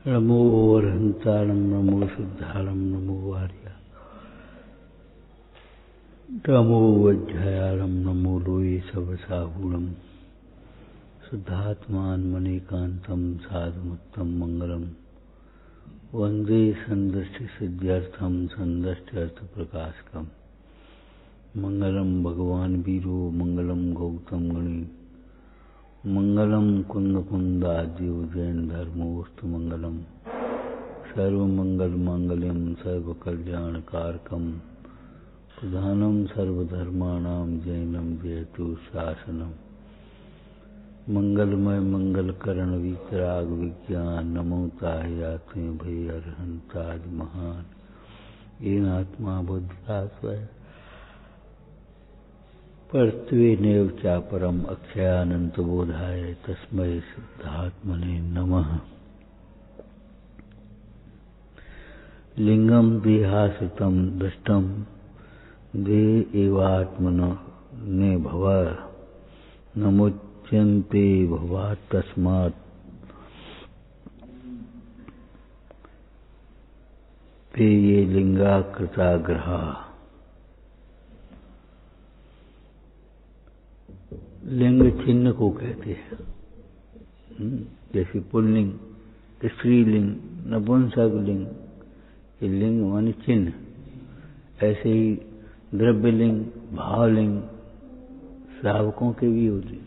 नमो अरहंताणं नमो सिद्धाणं नमो आर्या नमो वज्रयाणं नमो लोये सवसाहूणं शुद्धात्मान्मनेकान्तं साधुमुत्तम मंगलम वंदे संदष्टि सिद्ध्यर्थम संदष्ट्यर्थ प्रकाशकम मंगलम भगवान वीरो मंगलम गौतम गणी मंगलम कुंद कुंदाद्यो जैन धर्मोस्तु मंगलम सर्वमंगल मांगल्यम सर्वकल्याणकारकम प्रधानम सर्वधर्माणां जैनम जयतु शासनम मंगलमय मंगलकरण वितराग विज्ञान नमोताय आत्मे भय अरहंताज महान येनात्मा बुद्धिता स्वय परत्वे नैव चापरम अक्षयानंत बोधाय तस्मै सिद्धात्मने नमः। लिंगम देहाश्रितं दृष्टं देह एवात्मने भव नमुच्यन्ते भवात् तस्मात् ते ये लिंगा कृताग्रहा। लिंग चिन्ह को कहते हैं, जैसे पुल्लिंग, स्त्रीलिंग, नपुंसकलिंग, ये लिंग माने चिन्ह। ऐसे ही द्रव्यलिंग, भावलिंग श्रावकों के भी होते,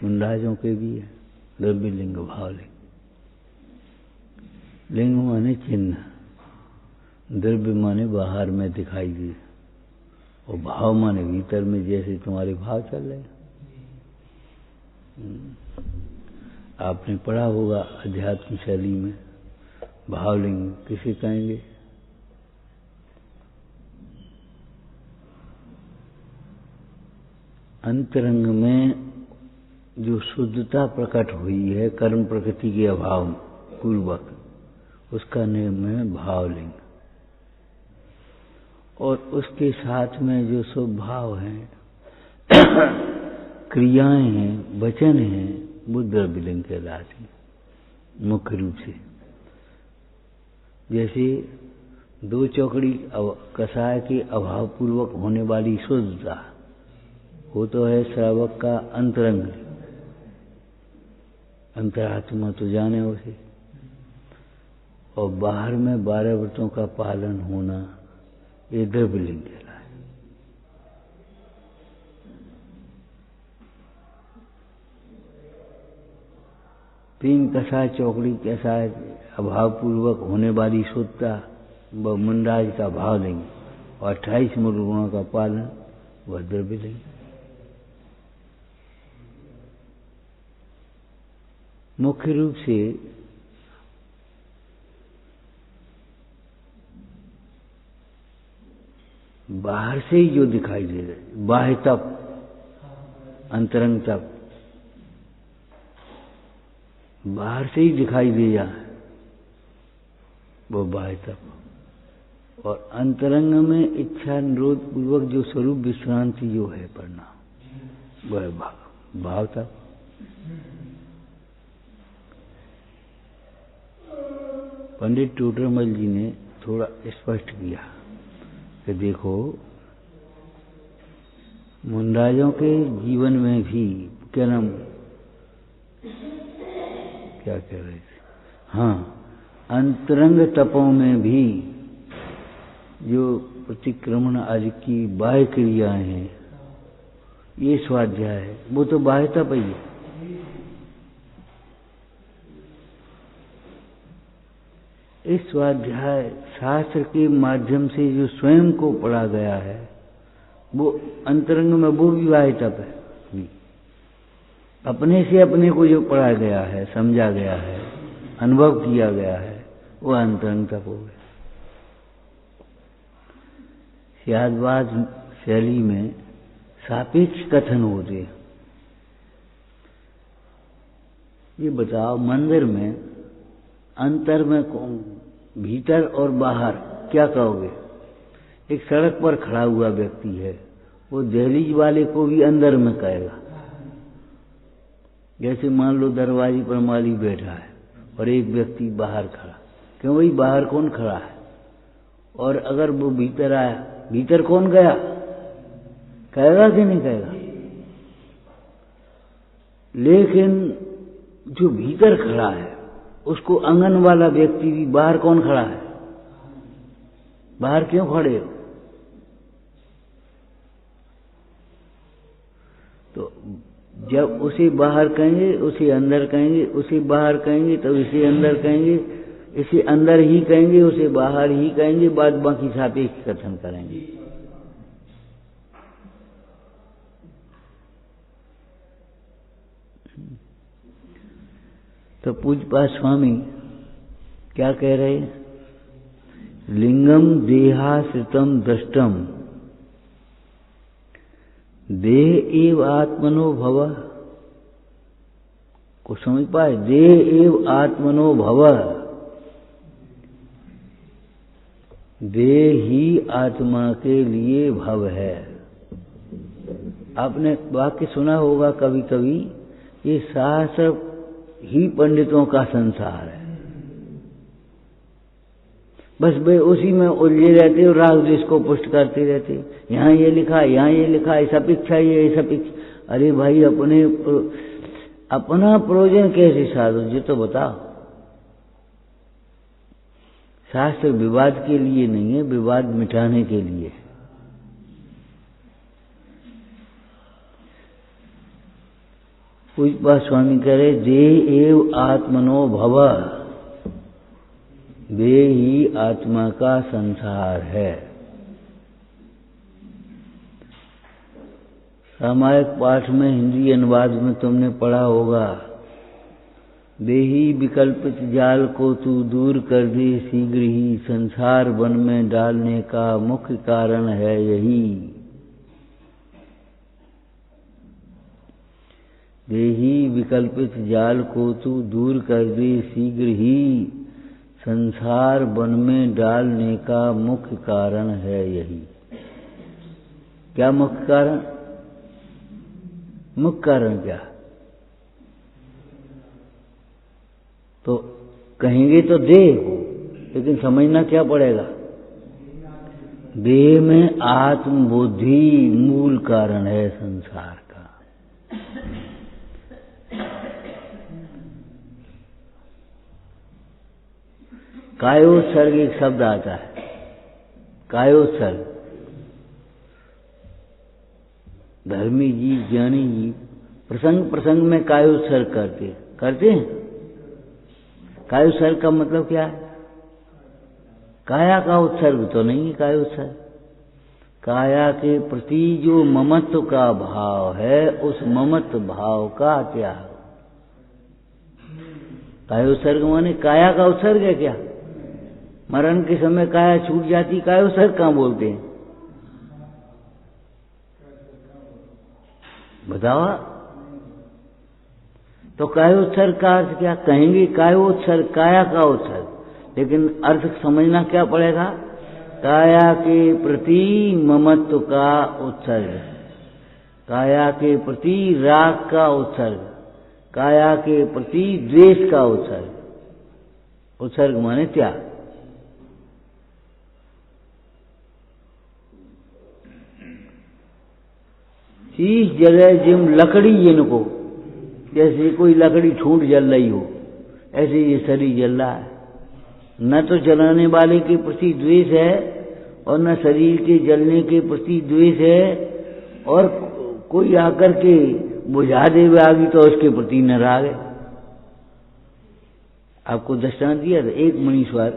मुंडाजों के भी है द्रव्यलिंग भावलिंग। लिंग माने चिन्ह, द्रव्य माने बाहर में दिखाई दे, और भाव माने भीतर में, जैसे तुम्हारे भाव चल रहे। आपने पढ़ा होगा अध्यात्म शैली में, भावलिंग किसे कहेंगे? अंतरंग में जो शुद्धता प्रकट हुई है कर्म प्रकृति के अभाव पूर्वक, उसका नाम है भावलिंग। और उसके साथ में जो स्वभाव हैं, क्रियाएं हैं, वचन हैं, वो द्रव्यलिंग कहलाते हैं मुख्य रूप से। जैसे दो चौकड़ी कषाय के अभाव पूर्वक होने वाली शुद्धता, वो तो है श्रावक का अंतरंग, अंतरात्मा तो जाने उसे। और बाहर में 12 व्रतों का पालन होना, ये द्रव्यलिंग कहलाता है। तीन कषाय चौकड़ी कषाय अभाव पूर्वक होने वाली शुद्धता व मुंडाज का भावलिंग, और 28 मूल गुणों का पालन वह द्रव्यलिंग। मुख्य रूप से बाहर से ही जो दिखाई दे रहे, बाह्य तप, अंतरंग तप बाहर से ही दिखाई दे जाए, वो बाह्य तप। और अंतरंग में इच्छा निरोध पूर्वक जो स्वरूप विश्रांति जो है पढ़ना, वह भाव तप। पंडित टोडरमल जी ने थोड़ा स्पष्ट किया कि देखो, मुंडाजों के जीवन में भी क्या कह रहे थे, हाँ, अंतरंग तपों में भी जो प्रतिक्रमण आदि की बाह्य क्रियाएं हैं, ये स्वाध्याय है, वो तो बाह्य तप ही है। इस स्वाध्याय शास्त्र के माध्यम से जो स्वयं को पढ़ा गया है, वो अंतरंग में वो भी बाह्य तप है। अपने से अपने को जो पढ़ा गया है, समझा गया है, अनुभव किया गया है, वो अंतरंग तप हो गया। शायदवाद शैली में सापेक्ष कथन होते। ये बताओ, मंदिर में अंतर में भीतर और बाहर क्या कहोगे? एक सड़क पर खड़ा हुआ व्यक्ति है, वो दहलीज वाले को भी अंदर में कहेगा। जैसे मान लो दरवाजे पर माली बैठा है और एक व्यक्ति बाहर खड़ा। क्यों भाई, बाहर कौन खड़ा है? और अगर वो भीतर आया, भीतर कौन गया? कहेगा कि नहीं कहेगा? लेकिन जो भीतर खड़ा है उसको आंगन वाला व्यक्ति भी, बाहर कौन खड़ा है? बाहर क्यों खड़े हो? तो जब उसे बाहर कहेंगे, उसे अंदर कहेंगे, उसे बाहर कहेंगे तो इसे अंदर कहेंगे, इसे अंदर ही कहेंगे, उसे बाहर ही कहेंगे, बाद बाकी सापेक्ष कथन करेंगे। तो पूज्यपाद स्वामी क्या कह रहे हैं? लिंगम देहाश्रितम दृष्टम देह एव आत्मनो भव। को समझ पाए? देह एव आत्मनो भव, देह ही आत्मा के लिए भव है। आपने वाक्य सुना होगा कभी कभी, ये शास्त्र ही पंडितों का संसार है। बस वे उसी में उलझे रहते और राग द्वेष को पुष्ट करते रहते। यहाँ ये लिखा, यहाँ ये लिखा, ऐसा पिक्छा, ये ऐसा पिक्छा। अरे भाई, अपना प्रयोजन कैसे साधो, ये तो बताओ। शास्त्र विवाद के लिए नहीं है, विवाद मिटाने के लिए। पूज्यपाद स्वामी कह रहे, देह एव आत्मनो भव, देह ही आत्मा का संसार है। सामायिक पाठ में हिंदी अनुवाद में तुमने पढ़ा होगा, देही विकल्पित जाल को तू दूर कर दे शीघ्र ही, संसार वन में डालने का मुख्य कारण है यही। देही विकल्पित जाल को तू दूर कर दे शीघ्र ही, संसार वन में डालने का मुख्य कारण है यही। क्या मुख्य कारण? मुख्य कारण क्या? तो कहेंगे तो देह को, लेकिन समझना क्या पड़ेगा? देह में आत्मबुद्धि मूल कारण है संसार का। कायोत्सर्ग एक शब्द आता है, कायोत्सर्ग। धर्मी जीव, ज्ञानी जीव प्रसंग प्रसंग में कायोत्सर्ग करते हैं। कायोत्सर्ग का मतलब क्या है? काया का उत्सर्ग तो नहीं है कायोत्सर्ग। काया के प्रति जो ममत्व का भाव है, उस ममत्व भाव का त्याग। कायोत्सर्ग माने काया का उत्सर्ग है क्या? मरण के समय काया छूट जाती, कायोत्सर्ग कहाँ बोलते हैं? बताओ। तो कायोत्सर्ग का अर्थ क्या? कहेंगे कायोत्सर्ग, काया का उत्सर्ग, लेकिन अर्थ समझना क्या पड़ेगा? काया के प्रति ममत्व का उत्सर्ग, काया के प्रति राग का उत्सर्ग, काया के प्रति द्वेष का उत्सर्ग। उत्सर्ग माने त्याग। इस जगह जिम लकड़ी जिनको, जैसे कोई लकड़ी ठूंठ जल रही हो, ऐसे ये शरीर जल रहा है। न तो जलाने वाले के प्रति द्वेष है और न शरीर के जलने के प्रति द्वेष है, और कोई आकर के बुझा दे आगे तो उसके प्रति न राग है। आपको दृष्टांत दिया था, एक मुनीश्वर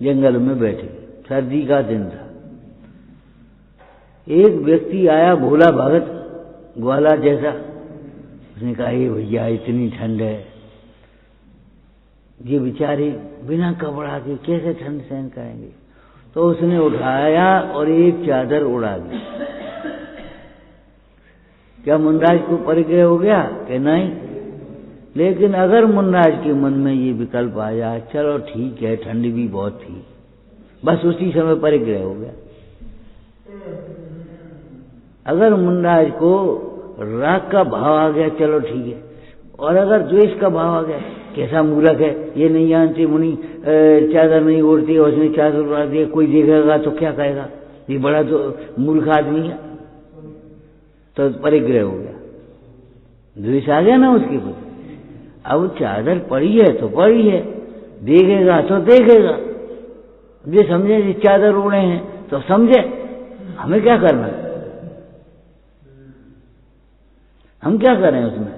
जंगल में बैठे, सर्दी का दिन था। एक व्यक्ति आया, भोला भगत, ग्वाला जैसा। उसने कहा, ये भैया इतनी ठंड है, ये बेचारे बिना कपड़ा के कैसे ठंड सहन करेंगे? तो उसने उठाया और एक चादर उड़ा दी। क्या मुनराज को परिग्रह हो गया कि नहीं? लेकिन अगर मुनराज के मन में ये विकल्प आ जाए, चलो ठीक है, ठंड भी बहुत थी, बस उसी समय परिग्रह हो गया। अगर मुनराज को राग का भाव आ गया, चलो ठीक है, और अगर द्वेष का भाव आ गया, कैसा मूर्ख है, ये नहीं जानते मुनि चादर नहीं ओढ़ते, उसने चादर उड़ा दी, कोई देखेगा तो क्या कहेगा, ये बड़ा तो मूर्ख आदमी है। तो परिग्रह हो गया, द्वेष आ गया ना उसके प्रति। अब चादर पड़ी है तो पड़ी है, देखेगा तो देखेगा, ये समझे कि चादर ओढ़े हैं तो समझे, हमें क्या करना, हम क्या करें उसमें।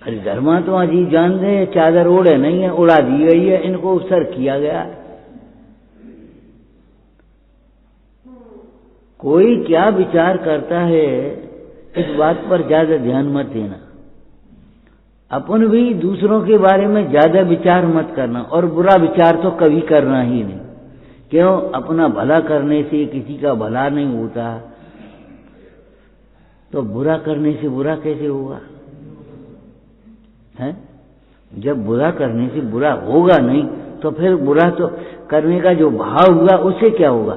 अरे धर्मात्मा जी जान दे चादर ओढ़े नहीं है, उड़ा दी गई है, इनको उत्सर्ग किया गया। कोई क्या विचार करता है इस बात पर ज्यादा ध्यान मत देना, अपन भी दूसरों के बारे में ज्यादा विचार मत करना, और बुरा विचार तो कभी करना ही नहीं। क्यों, अपना भला करने से किसी का भला नहीं होता, तो बुरा करने से बुरा कैसे होगा है? जब बुरा करने से बुरा होगा नहीं तो फिर बुरा तो करने का जो भाव हुआ उससे क्या होगा,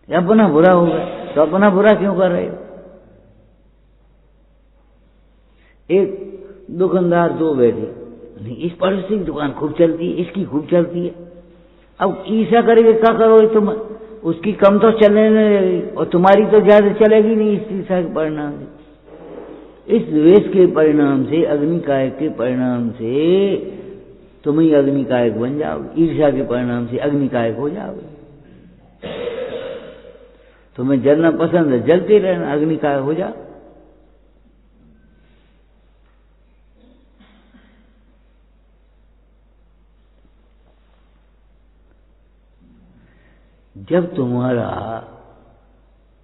अपना बुरा होगा, तो अपना बुरा क्यों कर रहे हो। एक दुकानदार दो बैठे, नहीं इस पड़ोसी की दुकान खूब चलती है, इसकी खूब चलती है, अब ईर्ष्या करके क्या करोगे तुम, उसकी कम तो चलने लगेगी और तुम्हारी तो ज्यादा चलेगी नहीं, इस ईर्ष्या के परिणाम से, इस द्वेष के परिणाम से, अग्निकायक के परिणाम से तुम ही अग्निकायक बन जाओगे, ईर्ष्या के परिणाम से अग्निकायक हो जाओगे। तुम्हें जलना पसंद है, जलते रहना, अग्निकायक हो जाओ। जब तुम्हारा,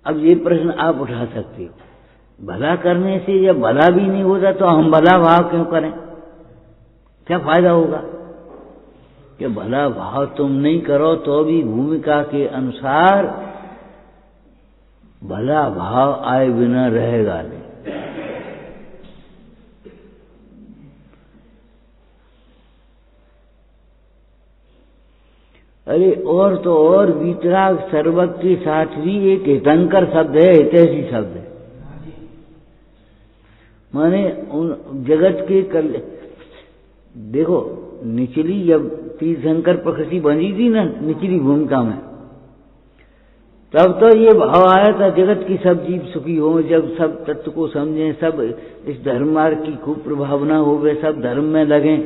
अब ये प्रश्न आप उठा सकते हो, भला करने से जब भला भी नहीं होता तो हम भला भाव क्यों करें, क्या फायदा होगा। कि भला भाव तुम नहीं करो तो भी भूमिका के अनुसार भला भाव आए बिना रहेगा नहीं। अरे और तो और वीतराग सर्वक के साथ भी एक हितंकर शब्द है, हितैषी शब्द है, माने उन जगत के देखो निचली, जब तीर्थंकर प्रकृति बनी थी ना निचली भूमिका में, तब तो ये भाव आया था जगत की सब जीव सुखी हो, जब सब तत्व को समझें, सब इस धर्म मार्ग की खूब प्रभावना हो गए, सब धर्म में लगें,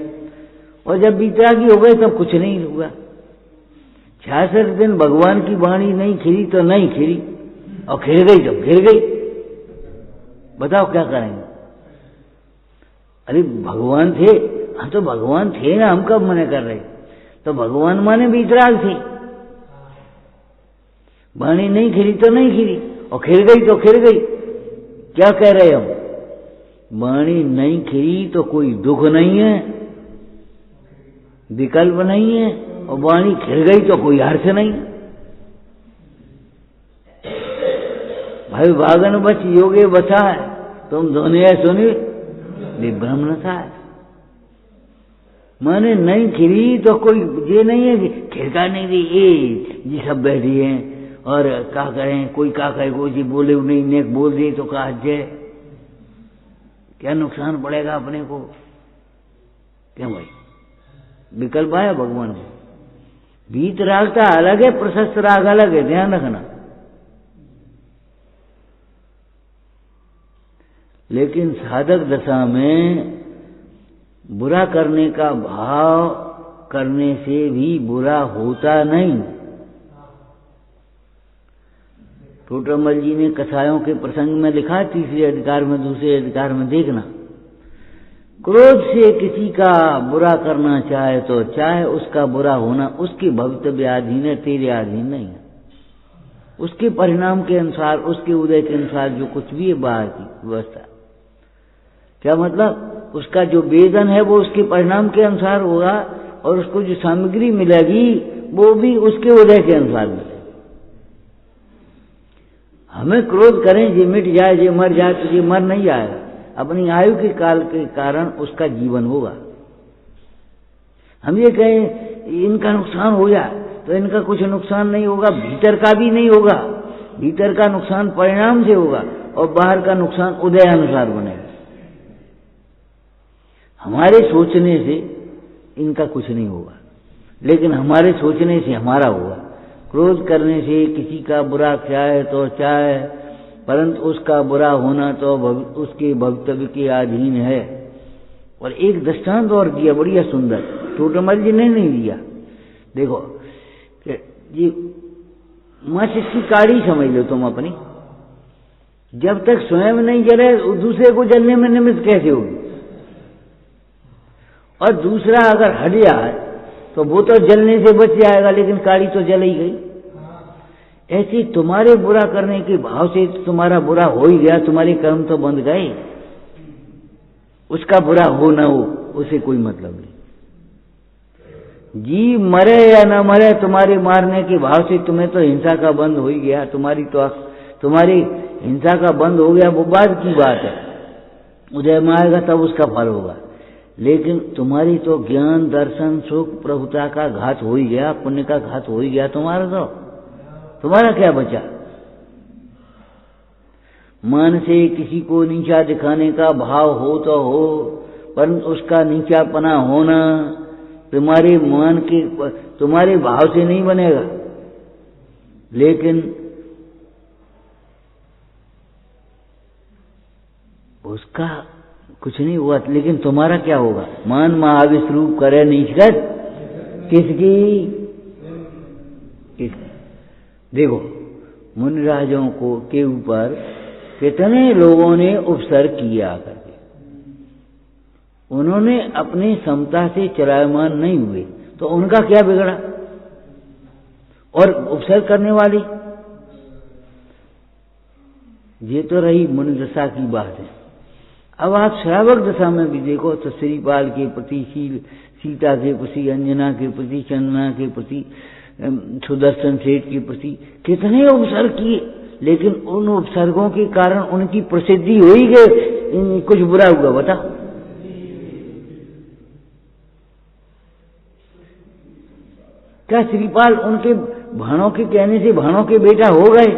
और जब वीतरागी हो गए तब कुछ नहीं हुआ। 66 दिन भगवान की वाणी नहीं खिली तो नहीं खिली, और खिल गई तो खिल गई, बताओ क्या करेंगे। अरे भगवान थे, हम तो भगवान थे ना, हम कब मना कर रहे, तो भगवान माने वीतराग थे, वाणी नहीं खिली तो नहीं खिली, और खिल गई तो खिल गई, क्या कह रहे हम। वाणी नहीं खिली तो कोई दुख नहीं है, विकल्प नहीं है, और वाणी खिल गई तो कोई हर्ष नहीं। भाई भागन बच योगे बसा है, तुम दोने सुनी विभ्रम न था। माने नहीं खिली तो कोई ये नहीं है कि खिड़का नहीं दी, ये सब बैठी हैं और क्या करें, कोई क्या कहे, कोई जी बोले नहीं, नेक बोल दिए तो कहा जय, क्या नुकसान पड़ेगा अपने को, क्यों भाई। विकल्प आया भगवान को, बीत रागता अलग है, प्रशस्त राग अलग है, ध्यान रखना। लेकिन साधक दशा में बुरा करने का भाव करने से भी बुरा होता नहीं। टोटरमल जी ने कसायों के प्रसंग में लिखा, तीसरे अधिकार में, दूसरे अधिकार में देखना, क्रोध से किसी का बुरा करना चाहे तो चाहे उसका बुरा होना उसके भवितव्य अधीन है, तेरे अधीन नहीं है। उसके परिणाम के अनुसार, उसके उदय के अनुसार जो कुछ भी है बाहर की व्यवस्था, क्या मतलब, उसका जो वेदन है वो उसके परिणाम के अनुसार होगा, और उसको जो सामग्री मिलेगी वो भी उसके उदय के अनुसार मिलेगी। हमें क्रोध करें जे मिट जाए, जे मर जाए, तो ये मर नहीं जाएगा, अपनी आयु के काल के कारण उसका जीवन होगा। हम ये कहें इनका नुकसान हो जाए तो इनका कुछ नुकसान नहीं होगा, भीतर का भी नहीं होगा, भीतर का नुकसान परिणाम से होगा और बाहर का नुकसान उदय अनुसार बनेगा। हमारे सोचने से इनका कुछ नहीं होगा, लेकिन हमारे सोचने से हमारा होगा। क्रोध करने से किसी का बुरा चाहे तो चाहे, परंतु उसका बुरा होना तो उसके भवितव्य के अधीन है। और एक दृष्टांत और दिया बढ़िया सुंदर, टोटमल जी ने नहीं दिया। देखो ये माचिस की काड़ी समझ लो तुम अपनी, जब तक स्वयं नहीं जले दूसरे को जलने में निमित्त कैसे होगी? और दूसरा अगर हट जाए तो वो तो जलने से बच जाएगा, लेकिन काड़ी तो जल ही गई। ऐसे तुम्हारे बुरा करने के भाव से तुम्हारा बुरा हो ही गया, तुम्हारे कर्म तो बंध गए। उसका बुरा हो ना हो उसे कोई मतलब नहीं। जीव मरे या न मरे, तुम्हारे मारने के भाव से तुम्हें तो हिंसा का बंद हो ही गया। तुम्हारी हिंसा का बंद हो गया, वो बाद की बात है, उदय में आएगा तब उसका फल होगा। लेकिन तुम्हारी तो ज्ञान दर्शन सुख प्रभुता का घात हो ही गया, पुण्य का घात हो ही गया तुम्हारा क्या बचा? मन से किसी को नीचा दिखाने का भाव हो तो हो, परंतु उसका नीचापना होना तुम्हारे मन के तुम्हारे भाव से नहीं बनेगा। लेकिन उसका कुछ नहीं हुआ, लेकिन तुम्हारा क्या होगा? मन महाविष रूप करे नीचगत किसकी? देखो मुनिराजों को के ऊपर कितने लोगों ने उपसर्ग किया करके, उन्होंने अपनी समता से चलायमान नहीं हुए, तो उनका क्या बिगड़ा? और उपसर्ग करने वाली ये तो रही मुनि दशा की बात है। अब आप श्रावक दशा में भी देखो तो श्रीपाल के प्रति, सीता के प्रति, अंजना के प्रति, चंदना के प्रति, सुदर्शन सेठ के प्रति कितने उपसर्ग किए, लेकिन उन उपसर्गों के कारण उनकी प्रसिद्धि हो ही गई, कुछ बुरा हुआ बता? क्या श्रीपाल उनके भाणों के कहने से भाणों के बेटा हो गए?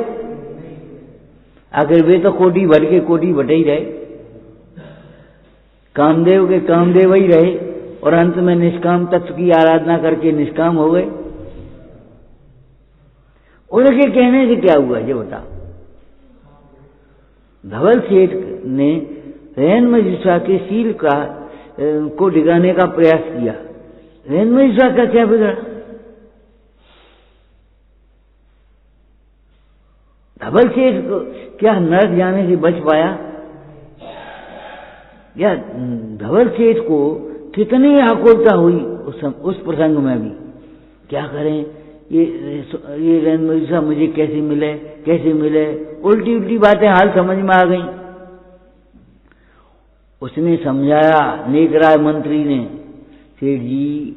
आखिर वे तो कोटि भर के कोटि भटे ही रहे, कामदेव के कामदेव ही रहे, और अंत में निष्काम तत्व की आराधना करके निष्काम हो गए। उनके कहने से क्या हुआ ये बता? धवल सेठ ने रैन मजिस्ट्रा के शील को डिगाने का प्रयास किया, रैन मजिस्ट्रा का क्या बिगड़ा? धवल सेठ को क्या नरक जाने से बच पाया? या धवल सेठ को कितनी आकुलता हुई उस प्रसंग में भी, क्या करें, ये रैन मजिस्ट्रा मुझे कैसे मिले, उल्टी उल्टी बातें हाल समझ में आ गई। उसने समझाया, नेकराय मंत्री ने, सेठ जी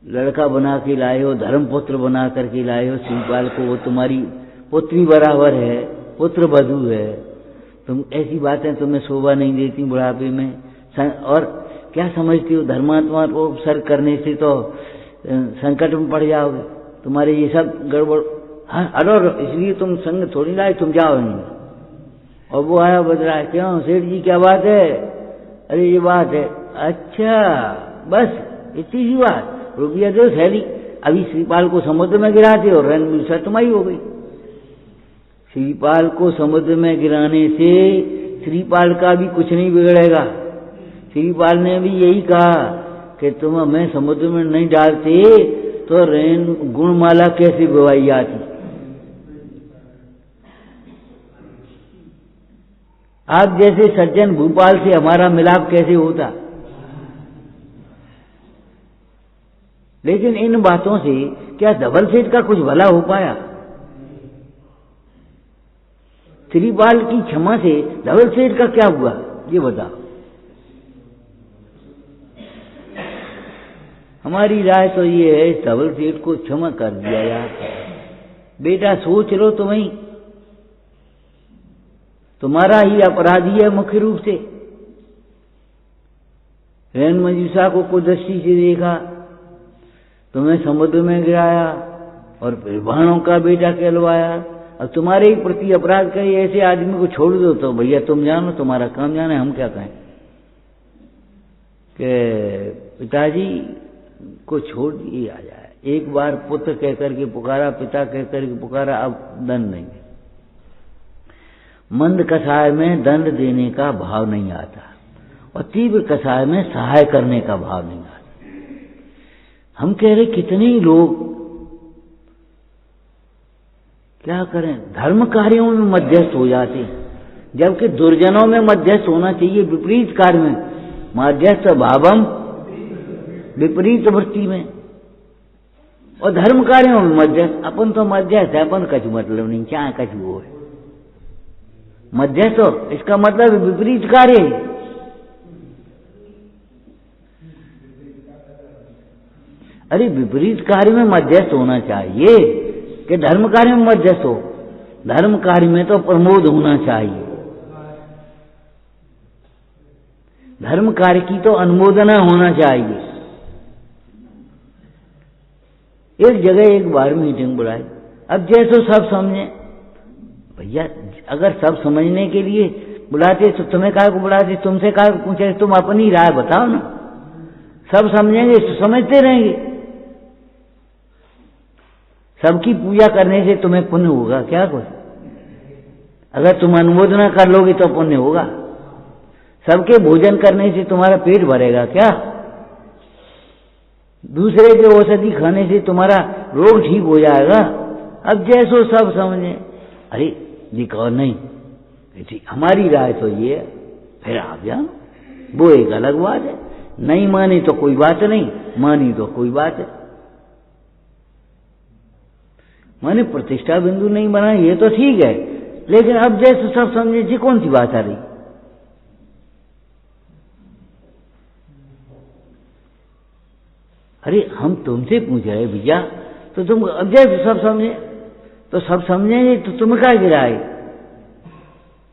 लड़का बना के लाए हो, धर्मपुत्र बना करके लाए हो श्रीपाल को, वो तुम्हारी पुत्री बराबर है, पुत्र वधू है, तुम ऐसी बातें तुम्हें शोभा नहीं देती बुढ़ापे में। और क्या समझती हो, धर्मात्मा को उपसर्ग करने से तो संकट में पड़ जाओगे, तुम्हारे ये सब गड़बड़। हाँ अरे इसलिए तुम संग थोड़ी लाए, तुम जाओ नहीं। और वो आया बदला, क्यों सेठ जी क्या बात है? अरे ये बात है। अच्छा बस इतनी सी बात, रुपया दो थैली। अभी श्रीपाल को समुद्र में गिराते और रैन मजिस्ट्रा तुम्हारी हो गई। श्रीपाल को समुद्र में गिराने से श्रीपाल का भी कुछ नहीं बिगड़ेगा। श्रीपाल ने भी यही कहा कि तुम हमें समुद्र में नहीं डालते तो रैन गुणमाला कैसे गवाई जाती। आप जैसे सज्जन भूपाल से हमारा मिलाप कैसे होता। लेकिन इन बातों से क्या धवल सेठ का कुछ भला हो पाया? श्रीपाल की क्षमा से धवल सेठ का क्या हुआ ये बता। हमारी राय तो ये है, धवल सेठ को क्षमा कर दिया यार। बेटा सोच लो तो वही तुम्हारा ही अपराधी है मुख्य रूप से। रैन मजिस्ट्रा को कुदृष्टि से देखा, तुम्हें समुद्र में गिराया और फिर भाणों का बेटा कहलवाया। अब तुम्हारे ही प्रति अपराध करे ऐसे आदमी को छोड़ दो तो भैया तुम जानो, तुम्हारा काम जाने, हम क्या कहें। कि पिताजी को छोड़ दिए आ जाए। एक बार पुत्र कहकर के पुकारा, पिता कहकर के पुकारा, अब दंड नहीं। मंद कसाय में दंड देने का भाव नहीं आता और तीव्र कसाय में सहाय करने का भाव नहीं आता। हम कह रहे कितने ही लोग क्या करें, धर्म कार्यों में मध्यस्थ हो जाते हैं, जबकि दुर्जनों में मध्यस्थ होना चाहिए, विपरीत कार्य में मध्यस्थ भावम विपरीत वृत्ति में, और धर्म कार्यों में मध्यस्थ। अपन तो मध्यस्थ है, अपन कछु मतलब नहीं, क्या कछु वो है मध्यस्थ, इसका मतलब विपरीत कार्य है। अरे विपरीत कार्य में मध्यस्थ होना चाहिए कि धर्म कार्य में मध्यस्थ हो। धर्म कार्य में तो प्रमोद होना चाहिए, धर्म कार्य की तो अनुमोदना होना चाहिए। एक जगह एक बार मीटिंग बुलाई, अब जैसो सब समझे। भैया अगर सब समझने के लिए बुलाते तो तुम्हें काहे को बुलाते, तुमसे काहे को पूछे, तुम अपनी राय बताओ ना। सब समझेंगे तो समझते रहेंगे। सबकी पूजा करने से तुम्हें पुण्य होगा क्या कुछ? अगर तुम अनुमोदना कर लोगे तो पुण्य होगा। सबके भोजन करने से तुम्हारा पेट भरेगा क्या? दूसरे के औषधि खाने से तुम्हारा रोग ठीक हो जाएगा? अब जैसो सब समझे। अरे जी कहो नहीं, हमारी राय तो ये है, फिर आप जानो, वो एक अलग बात है। नहीं मानी तो कोई बात नहीं, मानी तो कोई बात है। माने प्रतिष्ठा बिंदु नहीं बना ये तो ठीक है, लेकिन अब जैसे सब समझे जी कौन सी बात आ रही? अरे हम तुमसे पूछ रहे भैया, तो तुम अब जैसे सब समझे, तो सब समझेंगे तो तुम्हें क्या गिराए,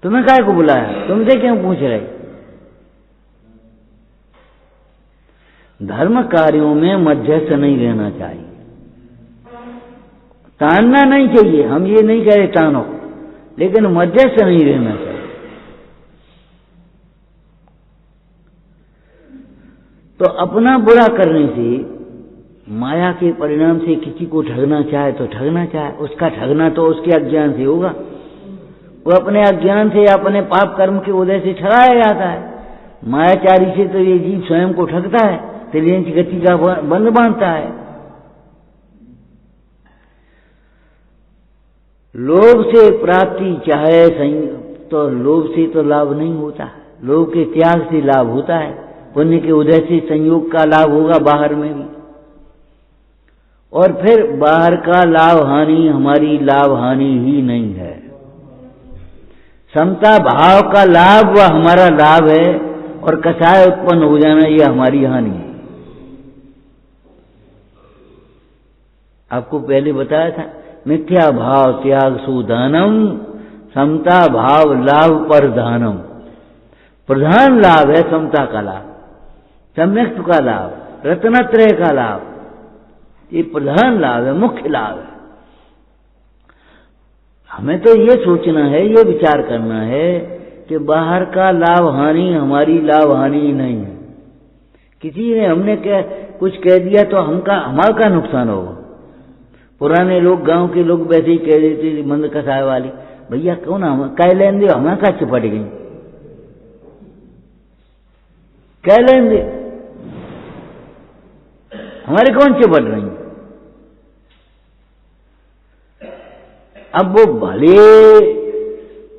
तुम्हें काय को बुलाया, तुमसे क्यों पूछ रहे? धर्म कार्यों में मध्यस्थ नहीं रहना चाहिए, तानना नहीं चाहिए। हम ये नहीं कह रहे तानो, लेकिन मध्यस्थ नहीं रहना चाहिए। तो अपना बुरा करने से, माया के परिणाम से किसी को ठगना चाहे तो ठगना चाहे, उसका ठगना तो उसके अज्ञान से होगा। वो अपने अज्ञान से या अपने पाप कर्म के उदय से ठगाया जाता है। मायाचारी से तो ये जीव स्वयं को ठगता है, त्रियंच गति का बंध बांधता है। लोभ से प्राप्ति चाहे तो लोभ से तो लाभ नहीं होता, लोभ के त्याग से लाभ होता है। पुण्य के उदय से संयोग का लाभ होगा बाहर में भी, और फिर बाहर का लाभ हानि हमारी लाभ हानि ही नहीं है। समता भाव का लाभ वह हमारा लाभ है, और कसाय उत्पन्न हो जाना यह हमारी हानि है। आपको पहले बताया था, मिथ्या भाव त्याग सुदानम, समता भाव लाभ प्रधानम। प्रधान लाभ है समता का लाभ, सम्यक्त्व का लाभ, रत्नत्रय का लाभ। ये प्रधान लाभ है, मुख्य लाभ है। हमें तो ये सोचना है, ये विचार करना है कि बाहर का लाभ हानि हमारी लाभ हानि नहीं है। किसी ने हमने कुछ कह दिया तो हमारा का नुकसान होगा। पुराने लोग, गांव के लोग वैसे ही कह देते थे, मंद कसाय वाली, भैया कौन हम कह लेन दे, हमें का चिपट गई, कह लेन दे, हमारे कौन चिपट रही। अब वो भले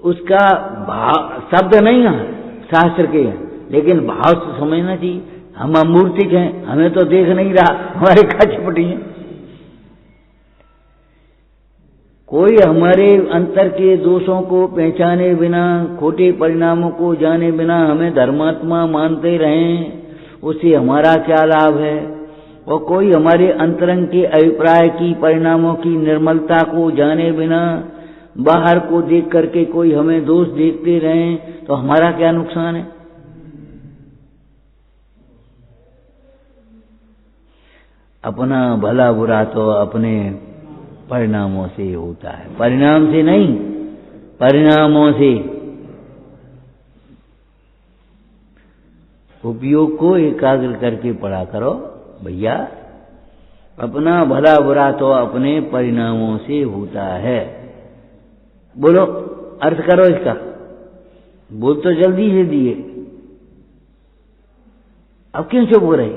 उसका भाव शब्द नहीं है शास्त्र के हैं, लेकिन भाव से समझना चाहिए। हम अमूर्तिक हैं, हमें तो देख नहीं रहा, हमारे का चिपटी है। कोई हमारे अंतर के दोषों को पहचाने बिना, खोटे परिणामों को जाने बिना हमें धर्मात्मा मानते रहें, उससे हमारा क्या लाभ है? और कोई हमारे अंतरंग के अभिप्राय की, परिणामों की निर्मलता को जाने बिना बाहर को देख करके कोई हमें दोष देखते रहें तो हमारा क्या नुकसान है? अपना भला बुरा तो अपने परिणामों से होता है, परिणाम से नहीं, परिणामों से। उपयोग को एकाग्र करके पढ़ा करो भैया। अपना भला बुरा तो अपने परिणामों से होता है। बोलो, अर्थ करो इसका। बोल तो जल्दी से दिए, अब क्यों चुप हो रहे?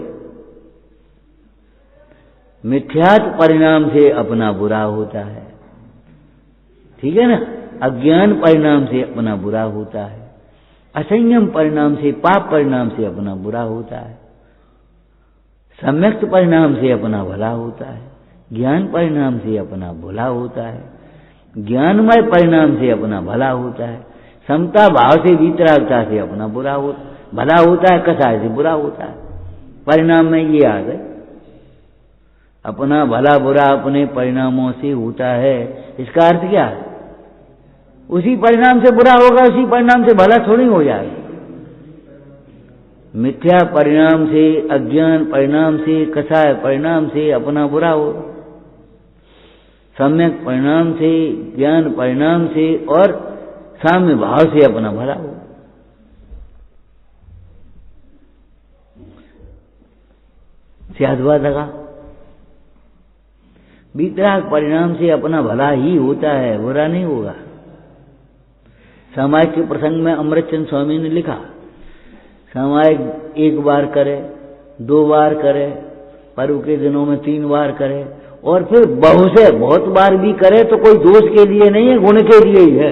मिथ्यात्व परिणाम से अपना बुरा होता है, ठीक है ना। अज्ञान परिणाम से अपना बुरा होता है, असंयम परिणाम से, पाप परिणाम से अपना बुरा होता है, सम्यक्त परिणाम से अपना भला होता है, ज्ञान परिणाम से अपना भला होता है, ज्ञानमय परिणाम से अपना भला होता है, समता भाव से वितरागता से अपना भला होता है, कसाय से बुरा होता है। परिणाम में ये आ गए, अपना भला बुरा अपने परिणामों से होता है। इसका अर्थ क्या है? उसी परिणाम से बुरा होगा, उसी परिणाम से भला थोड़ी हो जाएगा। मिथ्या परिणाम से, अज्ञान परिणाम से, कसाय परिणाम से अपना बुरा होगा, सम्यक परिणाम से, ज्ञान परिणाम से और साम्य भाव से अपना भला होगा। सियादवा लगा, वितराग परिणाम से अपना भला ही होता है, बुरा नहीं होगा। सामायिक के प्रसंग में अमृतचंद स्वामी ने लिखा, सामायिक एक बार करे, 2 बार करे, पर्व के दिनों में 3 बार करे, और फिर बहुत बार भी करे तो कोई दोष के लिए नहीं है, गुण के लिए ही है।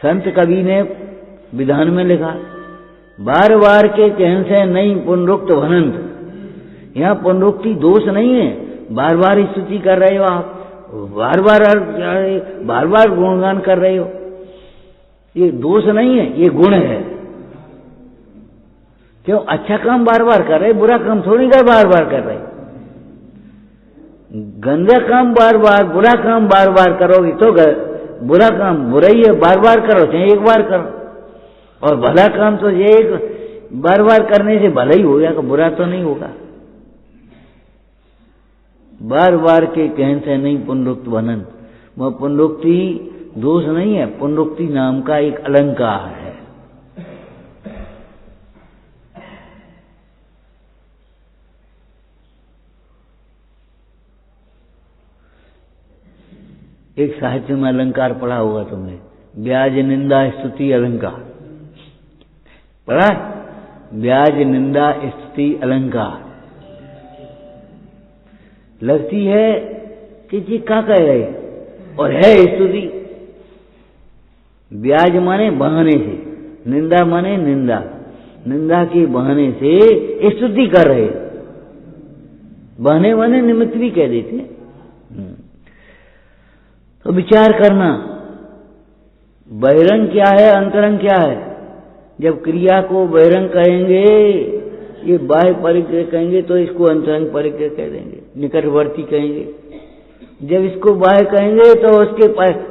संत कवि ने विधान में लिखा, बार बार के कहन से नहीं पुनरुक्त भनंत। यहाँ पुनरुक्ति दोष नहीं है, बार बार स्तुति कर रहे हो आप, बार बार गुणगान कर रहे हो, ये दोष नहीं है, ये गुण है। क्यों? अच्छा काम बार बार कर रहे, बुरा काम थोड़ी बार बार कर रहे। गंदा काम बार बार, बुरा काम बार बार करोगे तो बुरा काम बुरा ही है, बार बार करो चाहे एक बार करो। और भला काम तो ये एक बार बार करने से भला ही हो जाएगा, बुरा तो नहीं होगा। बार बार के कहन से नहीं पुनरुक्त बनन। वह पुनरुक्ति दोष नहीं है, पुनरुक्ति नाम का एक अलंकार है। एक साहित्य में अलंकार पढ़ा होगा तुमने, ब्याज निंदा स्तुति अलंकार पढ़ा? ब्याज निंदा स्तुति अलंकार लगती है कि जी क्या कह रहे, और है स्तुति। ब्याज माने बहाने से, निंदा माने निंदा के बहाने से स्तुति कर रहे। बहाने माने निमित्त भी कह देते। तो विचार करना, बहिरंग क्या है, अंतरंग क्या है। जब क्रिया को बहिरंग कहेंगे, ये बाह्य परिग्रह कहेंगे तो इसको अंतरंग परिग्रह कह देंगे, निकटवर्ती कहेंगे। जब इसको बाह्य कहेंगे तो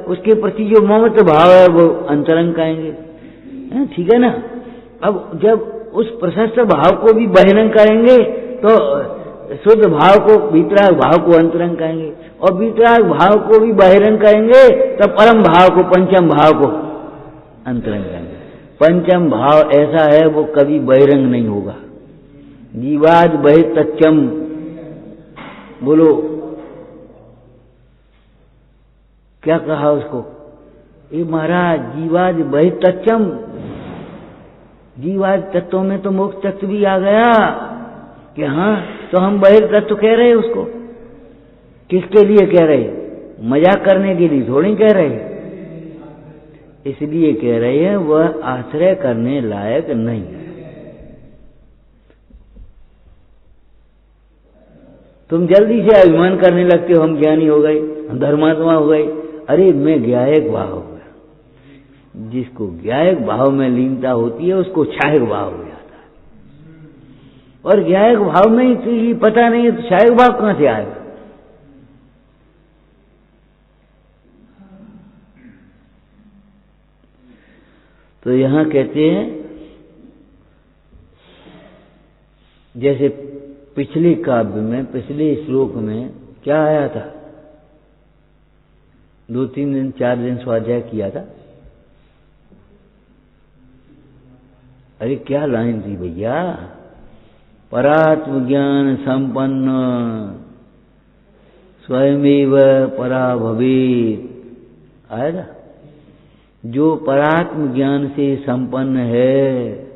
उसके प्रति जो ममत्व भाव है वो अंतरंग कहेंगे, ठीक है ना। अब जब उस प्रशस्त भाव को भी बहिरंग कहेंगे तो शुद्ध भाव को, वितराग भाव को अंतरंग कहेंगे, और वितराग भाव को भी बहिरंग कहेंगे तो परम भाव को, पंचम भाव को अंतरंग कहेंगे। पंचम भाव ऐसा है वो कभी बहिरंग नहीं होगा। जीवाद बहिर्तच्चम, बोलो क्या कहा उसको? ये महाराज जीवाद बहिर्तच्चम, जीवाद तत्वों में तो मोक्ष तत्व भी आ गया कि हाँ, तो हम बहिर्तत्व कह रहे उसको। किसके लिए कह रहे? मजाक करने के लिए थोड़ी कह रहे, इसलिए कह रहे हैं वह आश्रय करने लायक नहीं है। तुम जल्दी से अभिमान करने लगते हो, हम ज्ञानी हो गए, हम धर्मात्मा हो गए। अरे मैं ज्ञायक भाव हो गया। जिसको ज्ञायक भाव में लीनता होती है उसको छायक भाव हो जाता है, और ज्ञायक भाव में ही तो ये पता नहीं है तो छायक भाव कहां से आएगा? तो यहां कहते हैं, जैसे पिछले काव्य में, पिछले श्लोक में क्या आया था? 2-3 दिन 4 दिन स्वाध्याय किया था। अरे क्या लाइन थी भैया, परात्म ज्ञान संपन्न स्वयमेव परा भवेत्, आएगा। जो परात्म ज्ञान से संपन्न है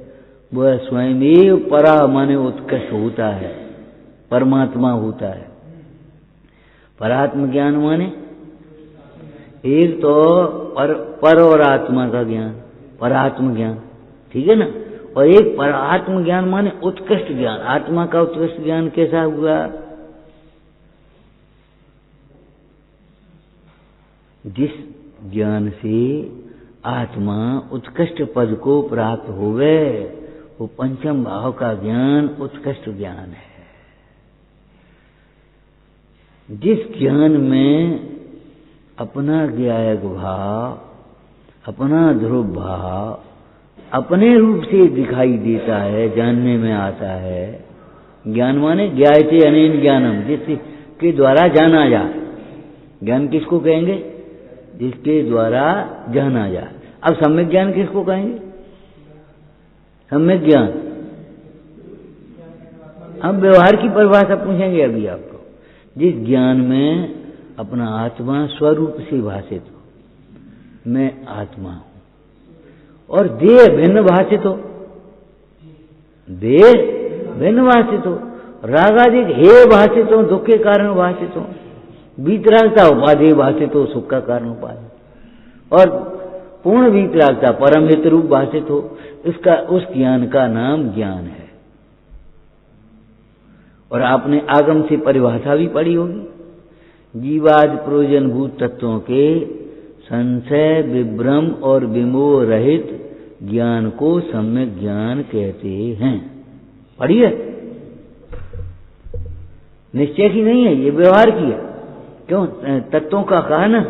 वह स्वयमेव परा माने उत्कृष्ट होता है, परमात्मा होता है। परात्म ज्ञान माने एक तो पर और आत्मा का ज्ञान, परात्म ज्ञान, ठीक है ना। और एक परात्म ज्ञान माने उत्कृष्ट ज्ञान। आत्मा का उत्कृष्ट ज्ञान कैसा हुआ? जिस ज्ञान से आत्मा उत्कृष्ट पद को प्राप्त होवे वो पंचम भाव का ज्ञान उत्कृष्ट ज्ञान है। जिस ज्ञान में अपना ज्ञायक भाव, अपना ध्रुव भाव अपने रूप से दिखाई देता है, जानने में आता है। ज्ञान माने ज्ञायते अनेन ज्ञानम, जिसके द्वारा जाना जाए। ज्ञान किसको कहेंगे? जिसके द्वारा जाना जाए। अब सम्यक ज्ञान किसको कहेंगे? सम्यक ज्ञान हम व्यवहार की परिभाषा पूछेंगे अभी आपको। जिस ज्ञान में अपना आत्मा स्वरूप से भाषित हो, मैं आत्मा हूं, और देह भिन्न भाषित हो, देह भिन्न भाषित हो, रागादिक हे भाषित हो, दुख के कारण भाषित हो, वीतरागता उपाधि भाषित हो, सुख का कारण उपाधि, और पूर्ण वीतरागता परम हित रूप भाषित हो, इसका उस ज्ञान का नाम ज्ञान है। और आपने आगम से परिभाषा भी पढ़ी होगी, जीवादि प्रयोजनभूत तत्वों के संशय विभ्रम और विमोह रहित ज्ञान को सम्यक ज्ञान कहते हैं। पढ़िए, निश्चय की नहीं है, ये व्यवहार की है। क्यों? तत्वों का कहा ना।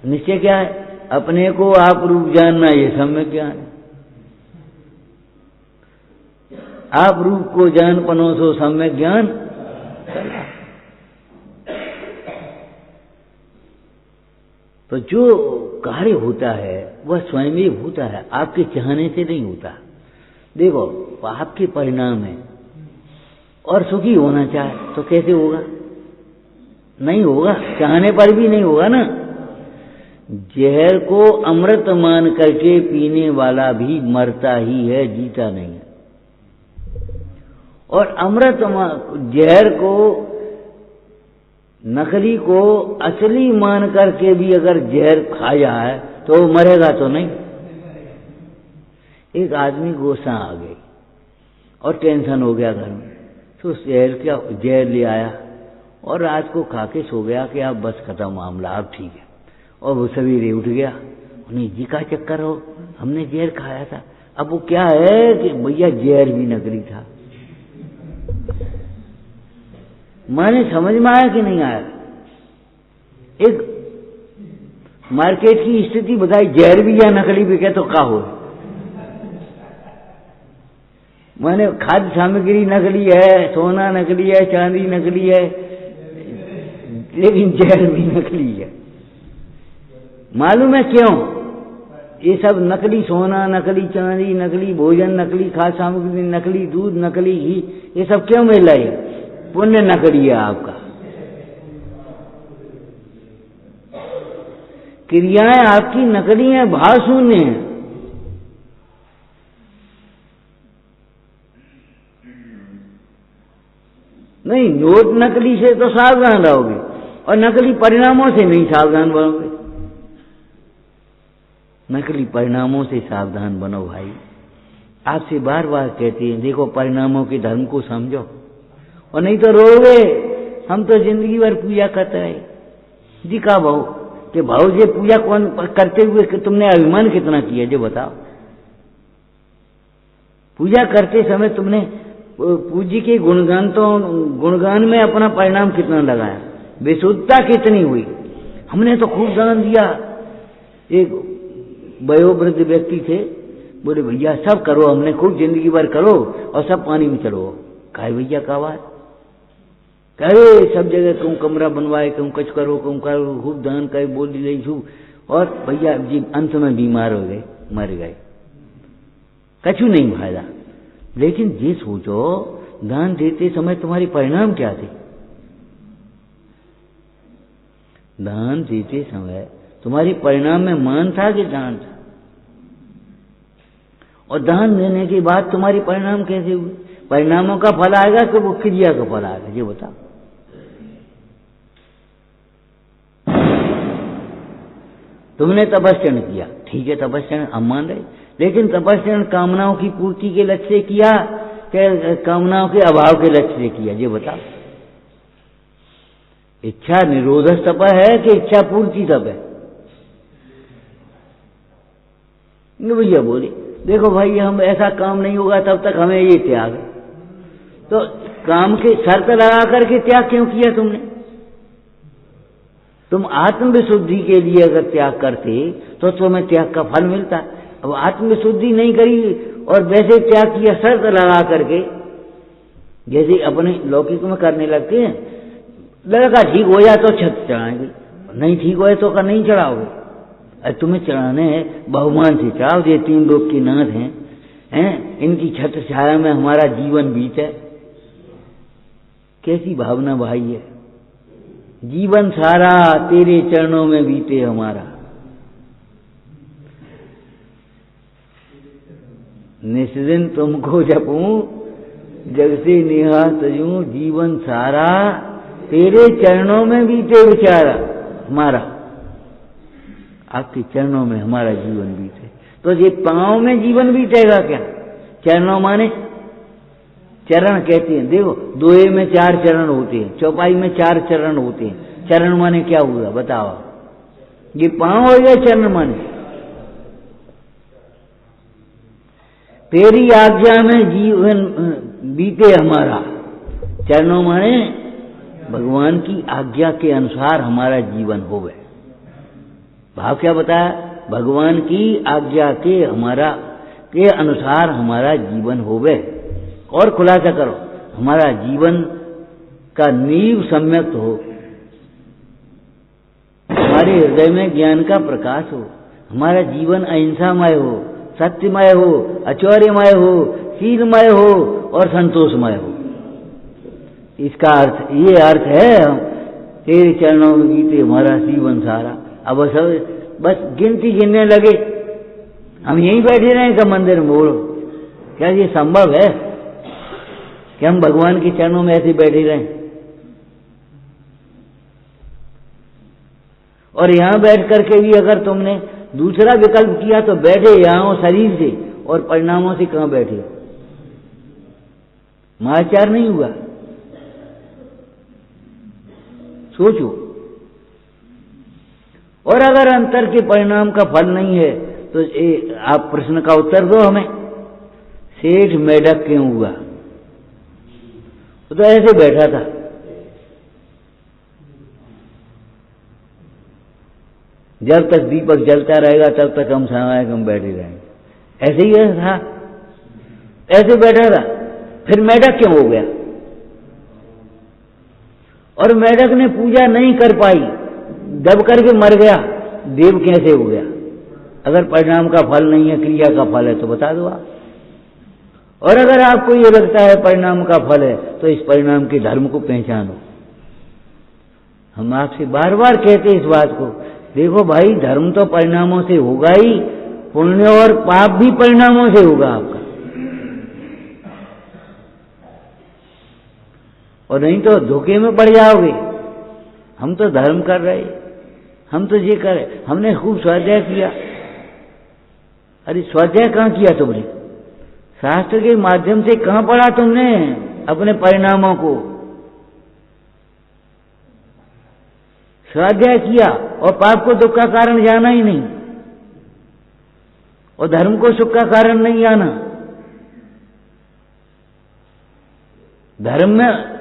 निश्चय क्या है? अपने को आप रूप जानना, ये सम्यक ज्ञान है। आप रूप को जान पनो सो सम्यक ज्ञान। तो जो कार्य होता है वह स्वयं ही होता है, आपके चाहने से नहीं होता। देखो, पाप के परिणाम है और सुखी होना चाहे तो कैसे होगा? नहीं होगा, चाहने पर भी नहीं होगा ना। जहर को अमृत मान करके पीने वाला भी मरता ही है, जीता नहीं है। और अमृत जहर को, नकली को असली मान करके भी अगर जहर खा जाए तो वो मरेगा तो नहीं। एक आदमी गोसा आ गई और टेंशन हो गया घर में, तो जहर ले आया और रात को खा के सो गया कि अब बस खत्म मामला, अब ठीक है। और वो सवेरे उठ गया, उन्हें जी का चक्कर हो, हमने जहर खाया था। अब वो क्या है कि भैया जहर भी नकली था। माने समझ में आया कि नहीं आया? एक मार्केट की स्थिति बताई, जहर भी या नकली बिके तो क्या हो? माने खाद्य सामग्री नकली है, सोना नकली है, चांदी नकली है, लेकिन जहर भी नकली है। मालूम है क्यों? ये सब नकली सोना, नकली चांदी, नकली भोजन, नकली खाद्य सामग्री, नकली दूध, नकली घी, ये सब क्यों मिल रहा है? पुण्य नकली है आपका। क्रियाएं आपकी नकली हैं, भाव शून्य है। नहीं, नोट नकली से तो सावधान रहोगे और नकली परिणामों से नहीं सावधान बनोगे। नकली परिणामों से सावधान बनो भाई। आपसे बार बार कहते हैं, देखो परिणामों के धर्म को समझो, और नहीं तो रोगे। हम तो जिंदगी भर पूजा करते रहे जी का भाव कि भाव जी पूजा कौन करते हुए कि तुमने अभिमान कितना किया, जो बताओ। पूजा करते समय तुमने पूज्य के गुणगान में अपना परिणाम कितना लगाया, विशुद्धता कितनी हुई। हमने तो खूब दान दिया। एक वयोवृद्ध व्यक्ति थे, बोले भैया सब करो, हमने खूब जिंदगी भर करो और सब पानी में चढ़ो। कहा भैया का बात, कहे सब जगह कहूँ कमरा बनवाए, कहूँ कच करो, कहूँ करो, खूब दान करे, बोली रही छू, और भैया जी अंत में बीमार हो गए, मर गए, कछु नहीं फायदा। लेकिन ये सोचो दान देते समय तुम्हारे परिणाम क्या थे? दान देते समय तुम्हारे परिणाम में मान था कि दान था? और दान देने के बाद तुम्हारे परिणाम कैसे हुए? परिणामों का फल आएगा कि वो क्रिया का फल आएगा, ये बताओ। तुमने तपस्या किया, ठीक है, तपस्या हम मान रहे, लेकिन तपस्या कामनाओं की पूर्ति के लक्ष्य से किया कि कामनाओं के अभाव के लक्ष्य से किया, ये बताओ। इच्छा निरोधक तप है कि इच्छा पूर्ति तप है? भैया बोले देखो भाई हम ऐसा काम नहीं होगा तब तक हमें ये त्याग। तो काम के शर्त लगा करके त्याग क्यों किया तुमने? तुम आत्मविशुद्धि के लिए अगर त्याग करते तो तुम्हें त्याग का फल मिलता। अब आत्मविशुद्धि नहीं करी और वैसे त्याग किया शर्त लगा करके, जैसे अपने लौकिक में करने लगते हैं, लड़का ठीक हो जाए तो छत चढ़ाएंगे, नहीं ठीक हो तो नहीं चढ़ाओगे। अरे तुम्हें चढ़ाने हैं बहुमान से चढ़ाओ, ये 3 लोग के नाथ हैं, इनकी छत छाया में हमारा जीवन बीते। कैसी भावना भाई है, जीवन सारा तेरे चरणों में बीते हमारा। निस्दिन तुमको जपूं जग से नेहा तजूं, जीवन सारा तेरे चरणों में बीते बेचारा हमारा, आपके चरणों में हमारा जीवन बीते। तो ये पांव में जीवन बीतेगा क्या? चरणों माने चरण कहते हैं, देखो दोहे में 4 चरण होते हैं, चौपाई में 4 चरण होते हैं। चरण माने क्या हुआ बताओ? ये पांव हो गया चरण माने। तेरी आज्ञा में जीवन बीते हमारा, चरणों माने भगवान की आज्ञा के अनुसार हमारा जीवन होवे। भाव क्या बताया? भगवान की आज्ञा के अनुसार हमारा जीवन होवे। और खुलासा करो, हमारा जीवन का नींव सम्यक हो, हमारे हृदय में ज्ञान का प्रकाश हो, हमारा जीवन अहिंसामय हो, सत्यमय हो, अचौर्यमय हो, शीलमय हो और संतोषमय हो। इसका अर्थ ये अर्थ है तेरे चरणों में बीते हमारा जीवन सारा। अब सब बस गिनती गिनने लगे, हम यहीं बैठे रहे का मंदिर में? बोलो क्या ये संभव है कि हम भगवान के चरणों में ऐसे बैठे रहें? और यहां बैठ करके भी अगर तुमने दूसरा विकल्प किया तो बैठे यहां शरीर से और परिणामों से कहां बैठे? महाचार नहीं हुआ। सोचो। और अगर अंतर के परिणाम का फल नहीं है तो आप प्रश्न का उत्तर दो हमें, सेठ मेढक क्यों हुआ? तो ऐसे बैठा था, जब तक दीपक जलता रहेगा तब तक हम सामायिक हम बैठे रहेंगे। ऐसे ही था, ऐसे बैठा था, फिर मेढक क्यों हो गया? और मेढक ने पूजा नहीं कर पाई, दब करके मर गया, देव कैसे हो गया? अगर परिणाम का फल नहीं है, क्रिया का फल है तो बता दो आप। और अगर आपको ये लगता है परिणाम का फल है तो इस परिणाम के धर्म को पहचानो। हम आपसे बार बार कहते हैं इस बात को, देखो भाई धर्म तो परिणामों से होगा ही, पुण्य और पाप भी परिणामों से होगा आपका। और नहीं तो धोखे में पड़ जाओगे। हम तो धर्म कर रहे, हम तो ये कर रहे, हमने खूब स्वाध्याय किया। अरे स्वाध्याय कहाँ किया तुमने? शास्त्र के माध्यम से कहाँ पढ़ा तुमने अपने परिणामों को? स्वाध्याय किया और पाप को दुख का कारण जाना ही नहीं, और धर्म को सुख का कारण नहीं जाना। धर्म में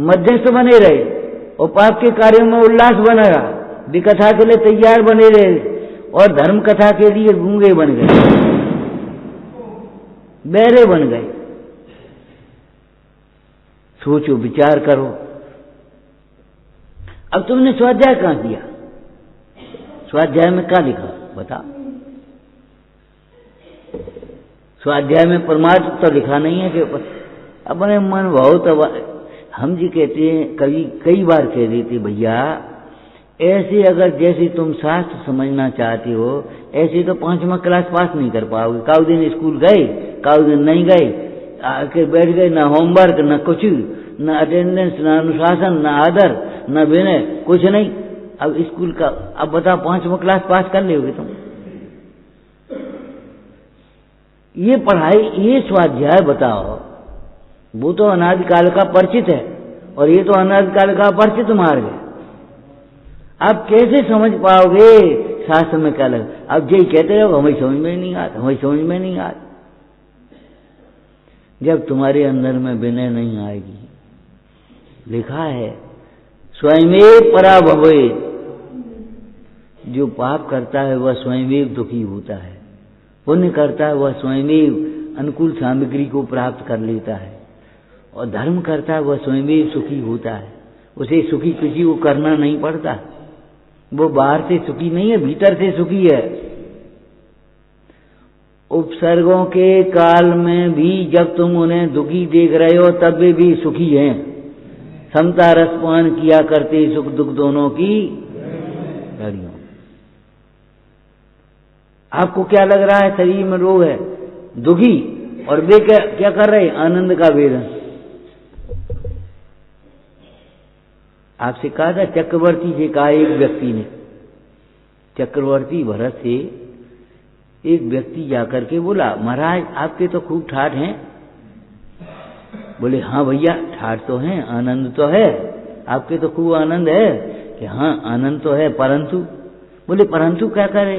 मध्यस्थ बने रहे और पाप के कार्यों में उल्लास बना रहा, विकथा के लिए तैयार बने रहे और धर्म कथा के लिए गूंगे बन गए, बहरे बन गए। सोचो, विचार करो, अब तुमने स्वाध्याय कहाँ किया? स्वाध्याय में क्या लिखा बता? स्वाध्याय में परमार्थ तो लिखा नहीं है कि अपने मन बहुत। हम जी कहते हैं, कई बार कह देते, भैया ऐसे अगर जैसे तुम शास्त्र समझना चाहते हो ऐसे तो 5वां क्लास पास नहीं कर पाओगे। काउ दिन स्कूल गए, काउ दिन नहीं गए, आके बैठ गए, ना होमवर्क, ना कुछ, ना अटेंडेंस, ना अनुशासन, ना आदर, ना विनय, कुछ नहीं। अब स्कूल का अब बताओ 5वां क्लास पास कर लोगे तुम? ये पढ़ाई, ये स्वाध्याय बताओ, वो तो अनादिकाल का परिचित है और ये तो अनादिकाल का अपरिचित मार्ग है। आप कैसे समझ पाओगे शास्त्र में क्या लगा? अब यही कहते हो हमें समझ में नहीं आता, हमें समझ में नहीं आता। जब तुम्हारे अंदर में विनय नहीं आएगी, लिखा है स्वयमेव पराभवेत्, जो पाप करता है वह स्वयमेव दुखी होता है, पुण्य करता है वह स्वयमेव अनुकूल सामग्री को प्राप्त कर लेता है, और धर्म करता है वह स्वयमेव सुखी होता है। उसे सुखी किसी को करना नहीं पड़ता, वो बाहर से सुखी नहीं है, भीतर से सुखी है। उपसर्गों के काल में भी जब तुम उन्हें दुखी देख रहे हो तब वे भी सुखी हैं। समता रसपान किया करते सुख दुख दोनों की लड़ियों। आपको क्या लग रहा है? शरीर में रोग है, दुखी, और वे क्या कर रहे हैं? आनंद का वेदन। आपसे कहा था, चक्रवर्ती से कहा एक व्यक्ति ने, चक्रवर्ती भरत से एक व्यक्ति जाकर के बोला, महाराज आपके तो खूब ठाठ हैं। बोले हाँ भैया ठाठ तो हैं, आनंद तो है, आपके तो खूब आनंद है। कि हाँ आनंद तो है, परंतु, बोले परंतु क्या करे?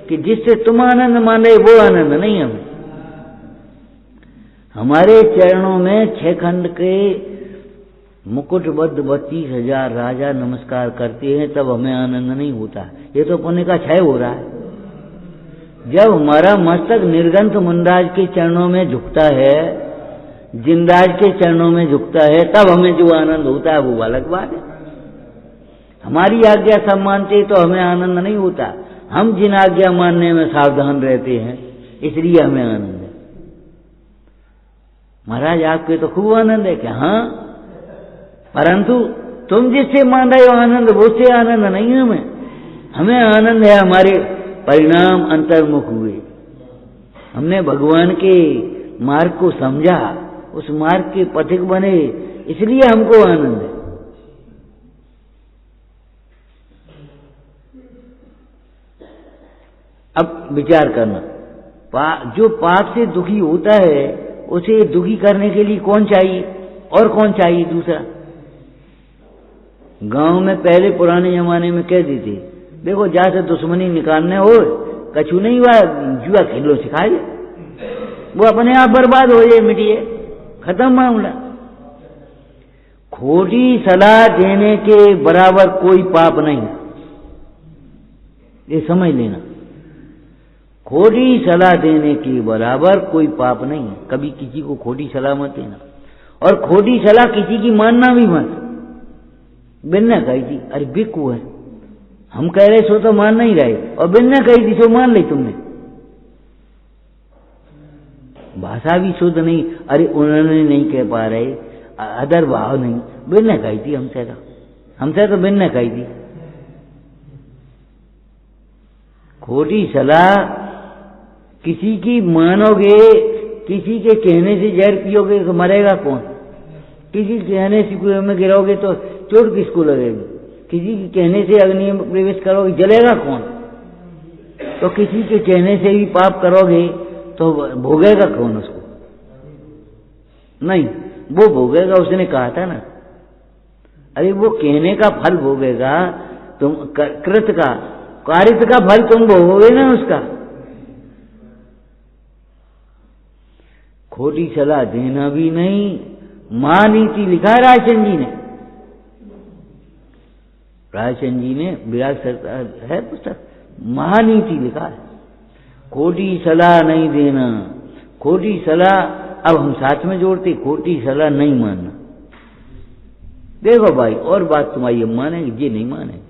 कि जिससे तुम आनंद मान रहे वो आनंद नहीं है। हमारे चरणों में 6 खंड के मुकुटबद्ध 32,000 राजा नमस्कार करते हैं, तब हमें आनंद नहीं होता। ये तो पुण्य का क्षय हो रहा है। जब हमारा मस्तक निर्गंथ मुनराज के चरणों में झुकता है, जिनराज के चरणों में झुकता है, तब हमें जो आनंद होता है वो अलग बात है। हमारी आज्ञा सब मानते तो हमें आनंद नहीं होता। हम जिन आज्ञा मानने में सावधान रहते हैं इसलिए हमें आनंद है। महाराज आपके तो खूब आनंद है। क्या? हाँ, परंतु तुम जिससे मान रहे हो आनंद, वो से आनंद नहीं है हमें। हमें आनंद है हमारे परिणाम अंतर्मुख हुए, हमने भगवान के मार्ग को समझा, उस मार्ग के पथिक बने, इसलिए हमको आनंद है। अब विचार करना, जो पाप से दुखी होता है उसे दुखी करने के लिए कौन चाहिए और कौन चाहिए? दूसरा, गांव में पहले पुराने जमाने में कह देते, देखो जहां से दुश्मनी निकालने हो, कछु नहीं हुआ, जुआ खेलो सिखाए, वो अपने आप बर्बाद हो जाए, मिटिए, खत्म मामला। खोटी सलाह देने के बराबर कोई पाप नहीं, ये समझ लेना। खोटी सलाह देने के बराबर कोई पाप नहीं है। कभी किसी को खोटी सलाह मत देना, और खोटी सलाह किसी की मानना भी मत। बिन्ना कही थी, अरे बिकू है, हम कह रहे सो तो मान नहीं रहे, और बिन्ना कही थी सो मान ली तुमने। भाषा भी शुद्ध नहीं, अरे उन्होंने नहीं कह पा रहे, अदर भाव नहीं, बिन्ना कही थी हमसे तो बिन्ना कही थी। खोटी सलाह किसी की मानोगे, किसी के कहने से जहर पियोगे तो मरेगा कौन? किसी के कहने से कुएं में गिरोगे तो चोट किसको लगेगी? किसी के कहने से अग्नि में प्रवेश करोगे, जलेगा कौन? तो किसी के कहने से भी पाप करोगे तो भोगेगा कौन उसको? नहीं, वो भोगेगा, उसने कहा था ना। अरे वो कहने का फल भोगेगा, तुम कृत का, कारित का फल तुम भोगोगे ना उसका। खोटी सलाह देना भी नहीं। महानीति लिखा है रायचंद जी ने, रायचंद जी ने विराट सरकार है पुस्तक, महानीति लिखा है। खोटी सलाह नहीं देना, खोटी सलाह, अब हम साथ में जोड़ते, खोटी सलाह नहीं मानना। देखो भाई, और बात तुम्हारी हम मानेंगे, ये नहीं माने,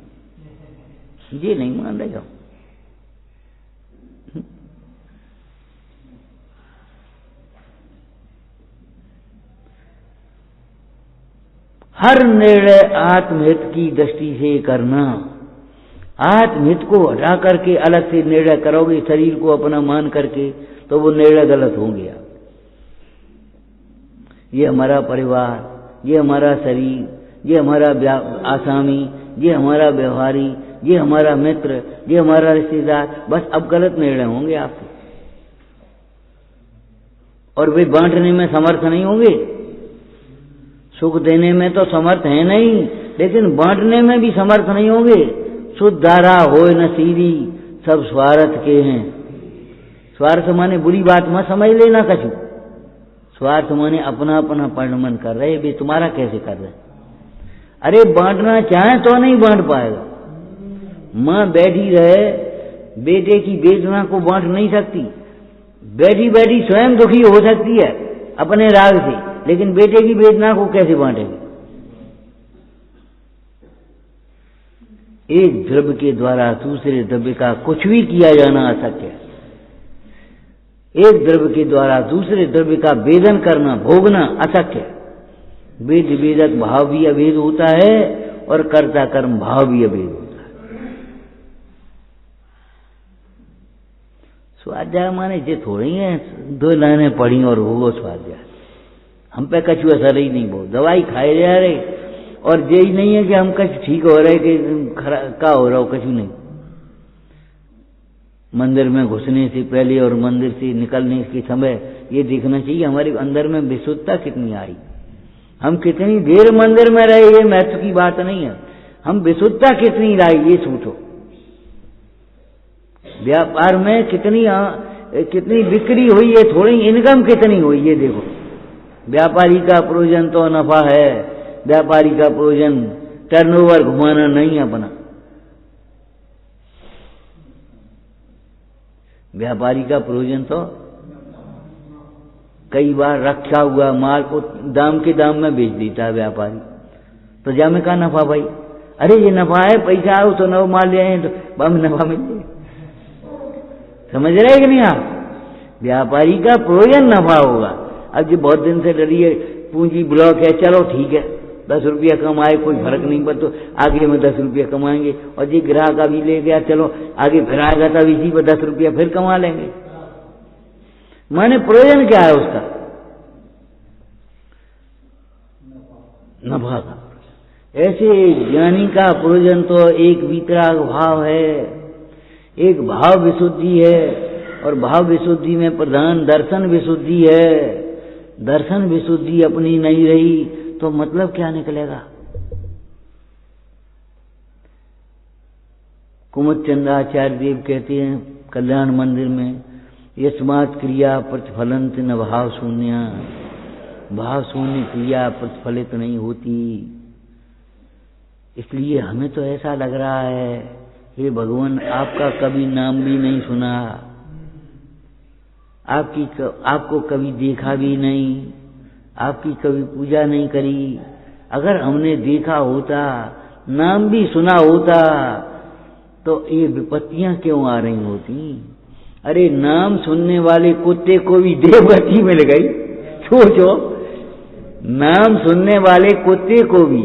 ये नहीं मान रहे हो। हर निर्णय आत्महित की दृष्टि से करना। आत्महित को हटा करके अलग से निर्णय करोगे शरीर को अपना मान करके, तो वो निर्णय गलत हो गया। ये हमारा परिवार, ये हमारा शरीर, ये हमारा आसामी, ये हमारा व्यवहारी, ये हमारा मित्र, ये हमारा रिश्तेदार, बस अब गलत निर्णय होंगे आपके, और वे बांटने में समर्थ नहीं होंगे। सुख देने में तो समर्थ है नहीं, लेकिन बांटने में भी समर्थ नहीं होंगे। शुद्ध धारा होए न सीरी, सब स्वार्थ के हैं। स्वार्थ माने बुरी बात मत समझ लेना कछु। स्वार्थ माने अपना अपना परिणमन कर रहे, वे तुम्हारा कैसे कर रहे। अरे बांटना चाहे तो नहीं बांट पाएगा। माँ बैठी रहे, बेटे की वेदना को बांट नहीं सकती। बैठी बैठी स्वयं दुखी हो सकती है अपने राग से, लेकिन बेटे की वेदना को कैसे बांटेगी। एक द्रव्य के द्वारा दूसरे द्रव्य का कुछ भी किया जाना अशक्य है। एक द्रव्य के द्वारा दूसरे द्रव्य का वेदन करना, भोगना अशक्य है। वेद वेदक भाव भी अभेद होता है और कर्ता कर्म भाव भी अभेद होता है। स्वाध्याय माने जे थोड़ी है 2 लाइनें पढ़ी और हो स्वाध्याय, हम पे कछु असर ही नहीं। बहुत दवाई खाए जा रहे, और यही नहीं है कि हम कछु ठीक हो रहे कि का हो रहा हो, कछु नहीं। मंदिर में घुसने से पहले और मंदिर से निकलने के समय ये देखना चाहिए हमारे अंदर में विशुद्धता कितनी आई, हम कितनी देर मंदिर में रहे। ये महत्व की बात नहीं है, हम विशुद्धता कितनी लाई ये सोचो। व्यापार में कितनी बिक्री हुई है, थोड़ी इनकम कितनी हुई ये देखो। व्यापारी का प्रयोजन तो नफा है, व्यापारी का प्रयोजन टर्नओवर घुमाना नहीं अपना। व्यापारी का प्रयोजन तो कई बार रखा हुआ माल को दाम के दाम में बेच देता है व्यापारी, तो जामे का नफा भाई। अरे ये नफा है, पैसा आओ तो नव माल ले आए तो हमें नफा मिल जाए। समझ रहे कि नहीं आप। व्यापारी का प्रयोजन नफा होगा। अब जो बहुत दिन से डरी है पूंजी ब्लॉक है, चलो ठीक है 10 रुपया कमाए कोई फर्क नहीं पड़ता, आगे में 10 रुपया कमाएंगे। और जी ग्राहक अभी ले गया, चलो आगे फिर आएगा तब इसी पर 10 रुपया फिर कमा लेंगे। माने प्रयोजन क्या है उसका, नफा का। ऐसे ज्ञानी का प्रयोजन तो एक वितराग भाव है, एक भाव विशुद्धि है, और भाव विशुद्धि में प्रधान दर्शन विशुद्धि है। दर्शन विशुद्धि अपनी नहीं रही तो मतलब क्या निकलेगा। कुमुदचंद्राचार्य देव कहते हैं कल्याण मंदिर में, यस्मात् क्रिया प्रतिफलंत न भाव शून्य। भाव शून्य क्रिया प्रतिफलित नहीं होती। इसलिए हमें तो ऐसा लग रहा है, हे भगवान आपका कभी नाम भी नहीं सुना, आपको कभी देखा भी नहीं, आपकी कभी पूजा नहीं करी। अगर हमने देखा होता, नाम भी सुना होता, तो ये विपत्तियां क्यों आ रही होती। अरे नाम सुनने वाले कुत्ते को भी देवगति मिल गई। सोचो, नाम सुनने वाले कुत्ते को भी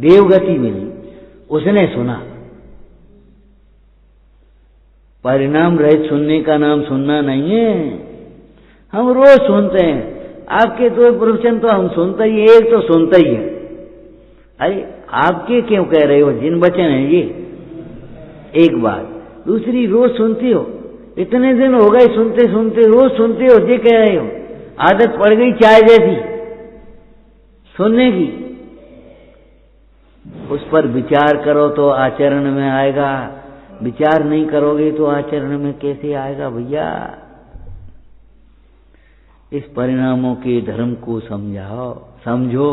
देवगति मिली, उसने सुना। परिणाम रहित सुनने का नाम सुनना नहीं है। हम रोज सुनते हैं, आपके तो प्रवचन तो हम सुनते ही, एक तो सुनता ही है। अरे आपके क्यों कह रहे हो, जिन वचन है ये एक बात। दूसरी रोज सुनती हो, इतने दिन हो गए सुनते सुनते, रोज सुनते हो, ये कह रहे हो। आदत पड़ गई चाय जैसी सुनने की। उस पर विचार करो तो आचरण में आएगा, विचार नहीं करोगे तो आचरण में कैसे आएगा भैया। इस परिणामों के धर्म को समझो।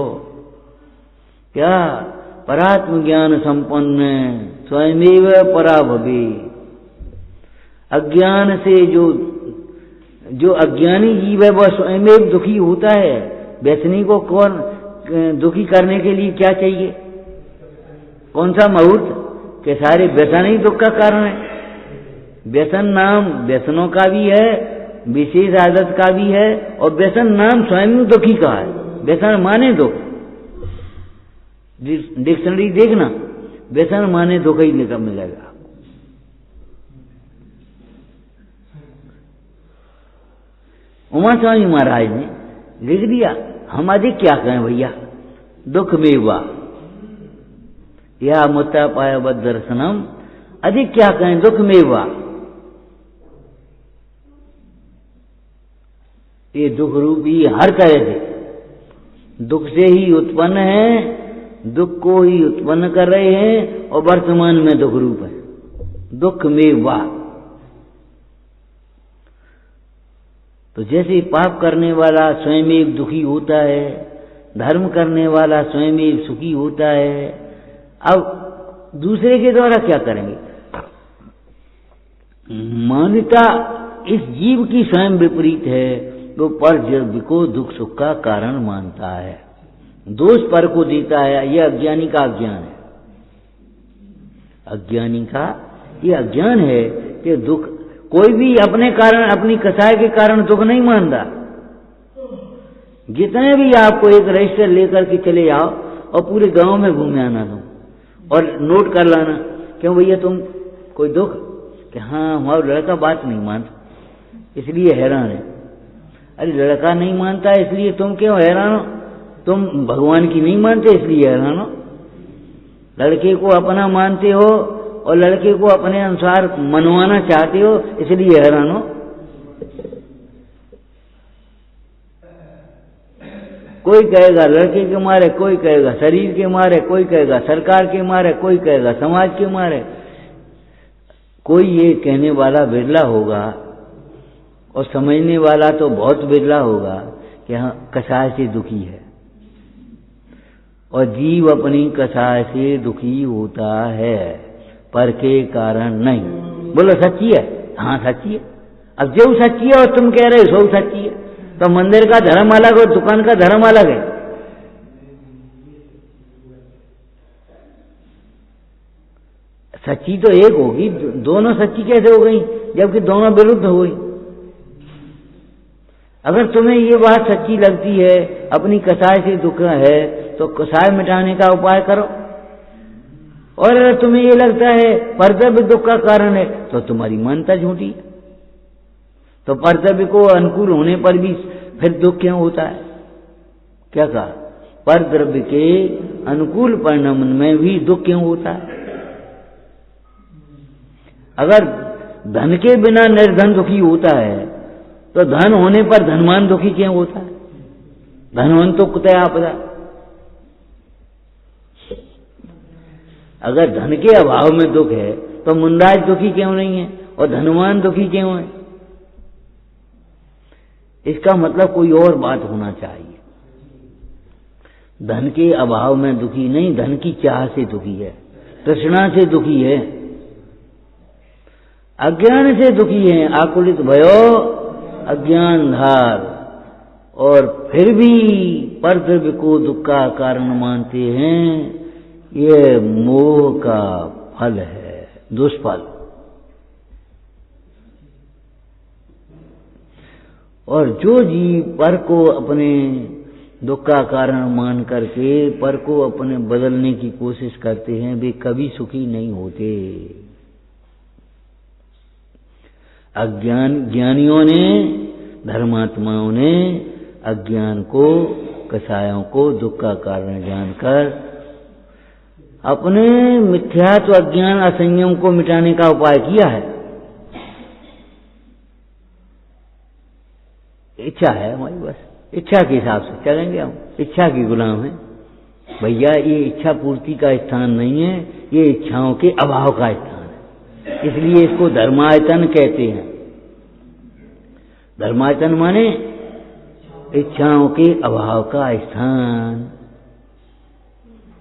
क्या परात्म ज्ञान संपन्न स्वयमेव परा भवे। अज्ञान से जो अज्ञानी जीव है वह स्वयमेव दुखी होता है। व्यसनी को कौन दुखी करने के लिए क्या चाहिए? कौन सा मुहूर्त? के सारे व्यसन ही दुख का कारण है। व्यसन नाम व्यसनों का भी है, विशेष आदत का भी है, और व्यसन नाम स्वयं दुखी का है। व्यसन माने दुख, डिक्शनरी देखना, व्यसन माने दुख ही निकल मिलेगा। उमा स्वामी महाराज ने लिख दिया, हम अधिक क्या कहें भैया, दुख में हुआ या मुत्ता पाया बद दर्शनम, अधिक क्या कहें, दुख में हुआ। ये दुख रूपी हर तरह से दुख से ही उत्पन्न है, दुख को ही उत्पन्न कर रहे हैं, और वर्तमान में दुख रूप है। दुख में हुआ तो जैसे पाप करने वाला स्वयं एक दुखी होता है, धर्म करने वाला स्वयं एक सुखी होता है। अब दूसरे के द्वारा क्या करेंगे? मान्यता इस जीव की स्वयं विपरीत है, तो पर जीव को दुख सुख का कारण मानता है, दोष पर को देता है। यह अज्ञानी का अज्ञान है। अज्ञानी का यह अज्ञान है कि दुख कोई भी अपने कारण, अपनी कसाय के कारण दुख नहीं मानता। जितने भी आपको एक रजिस्टर लेकर के चले जाओ और पूरे गांव में घूमे आना दो और नोट कर लाना, क्यों भैया तुम कोई दुख? कि हाँ हमारा लड़का बात नहीं मानता इसलिए हैरान है। अरे लड़का नहीं मानता इसलिए तुम क्यों हैरान हो? तुम भगवान की नहीं मानते इसलिए हैरान हो। लड़के को अपना मानते हो और लड़के को अपने अनुसार मनवाना चाहते हो, इसलिए हैरान हो। कोई कहेगा लड़के के मारे, कोई कहेगा शरीर के मारे, कोई कहेगा सरकार के मारे, कोई कहेगा समाज के मारे। कोई ये कहने वाला बिरला होगा और समझने वाला तो बहुत बिरला होगा कि हाँ कसाय से दुखी है, और जीव अपनी कसाय से दुखी होता है, पर के कारण नहीं। बोलो सच्ची है? हाँ सच्ची है। अब जो सच्ची है और तुम कह रहे हो सो सच्ची है, तो मंदिर का धर्म अलग और दुकान का धर्म अलग है। सच्ची तो एक होगी, दोनों सच्ची कैसे हो गई जबकि दोनों विरुद्ध हो गई? अगर तुम्हें ये बात सच्ची लगती है, अपनी कसाय से दुख है, तो कसाय मिटाने का उपाय करो। और अगर तुम्हें ये लगता है कर्तव्य दुख का कारण है, तो तुम्हारी मान्यता झूठी है। तो कर्तव्य को अनुकूल होने पर भी फिर दुख क्यों होता है? क्या कहा? परद्रव्य के अनुकूल परिणाम में भी दुख क्यों होता है? अगर धन के बिना निर्धन दुखी होता है, तो धन होने पर धनवान दुखी क्यों होता है? धनवान तो कुतः आपदा। अगर धन के अभाव में दुख है, तो मुंडाज दुखी क्यों नहीं है और धनवान दुखी क्यों है? इसका मतलब कोई और बात होना चाहिए। धन के अभाव में दुखी नहीं, धन की चाह से दुखी है, तृष्णा से दुखी है, अज्ञान से दुखी है। आकुलित भयो अज्ञान धार, और फिर भी परद्रव्य को दुख का कारण मानते हैं। ये मोह का फल है, दुष्फल। और जो जीव पर को अपने दुख का कारण मान करके पर को अपने बदलने की कोशिश करते हैं, वे कभी सुखी नहीं होते। ज्ञानियों ने, धर्मात्माओं ने अज्ञान को, कसायों को दुख का कारण जानकर अपने मिथ्यात्व, अज्ञान, असंयम को मिटाने का उपाय किया है। इच्छा है हमारी, बस इच्छा के हिसाब से चलेंगे हम, इच्छा की गुलाम है। भैया ये इच्छा पूर्ति का स्थान नहीं है, ये इच्छाओं के अभाव का स्थान है, इसलिए इसको धर्मायतन कहते हैं। धर्मायतन माने इच्छाओं के अभाव का स्थान।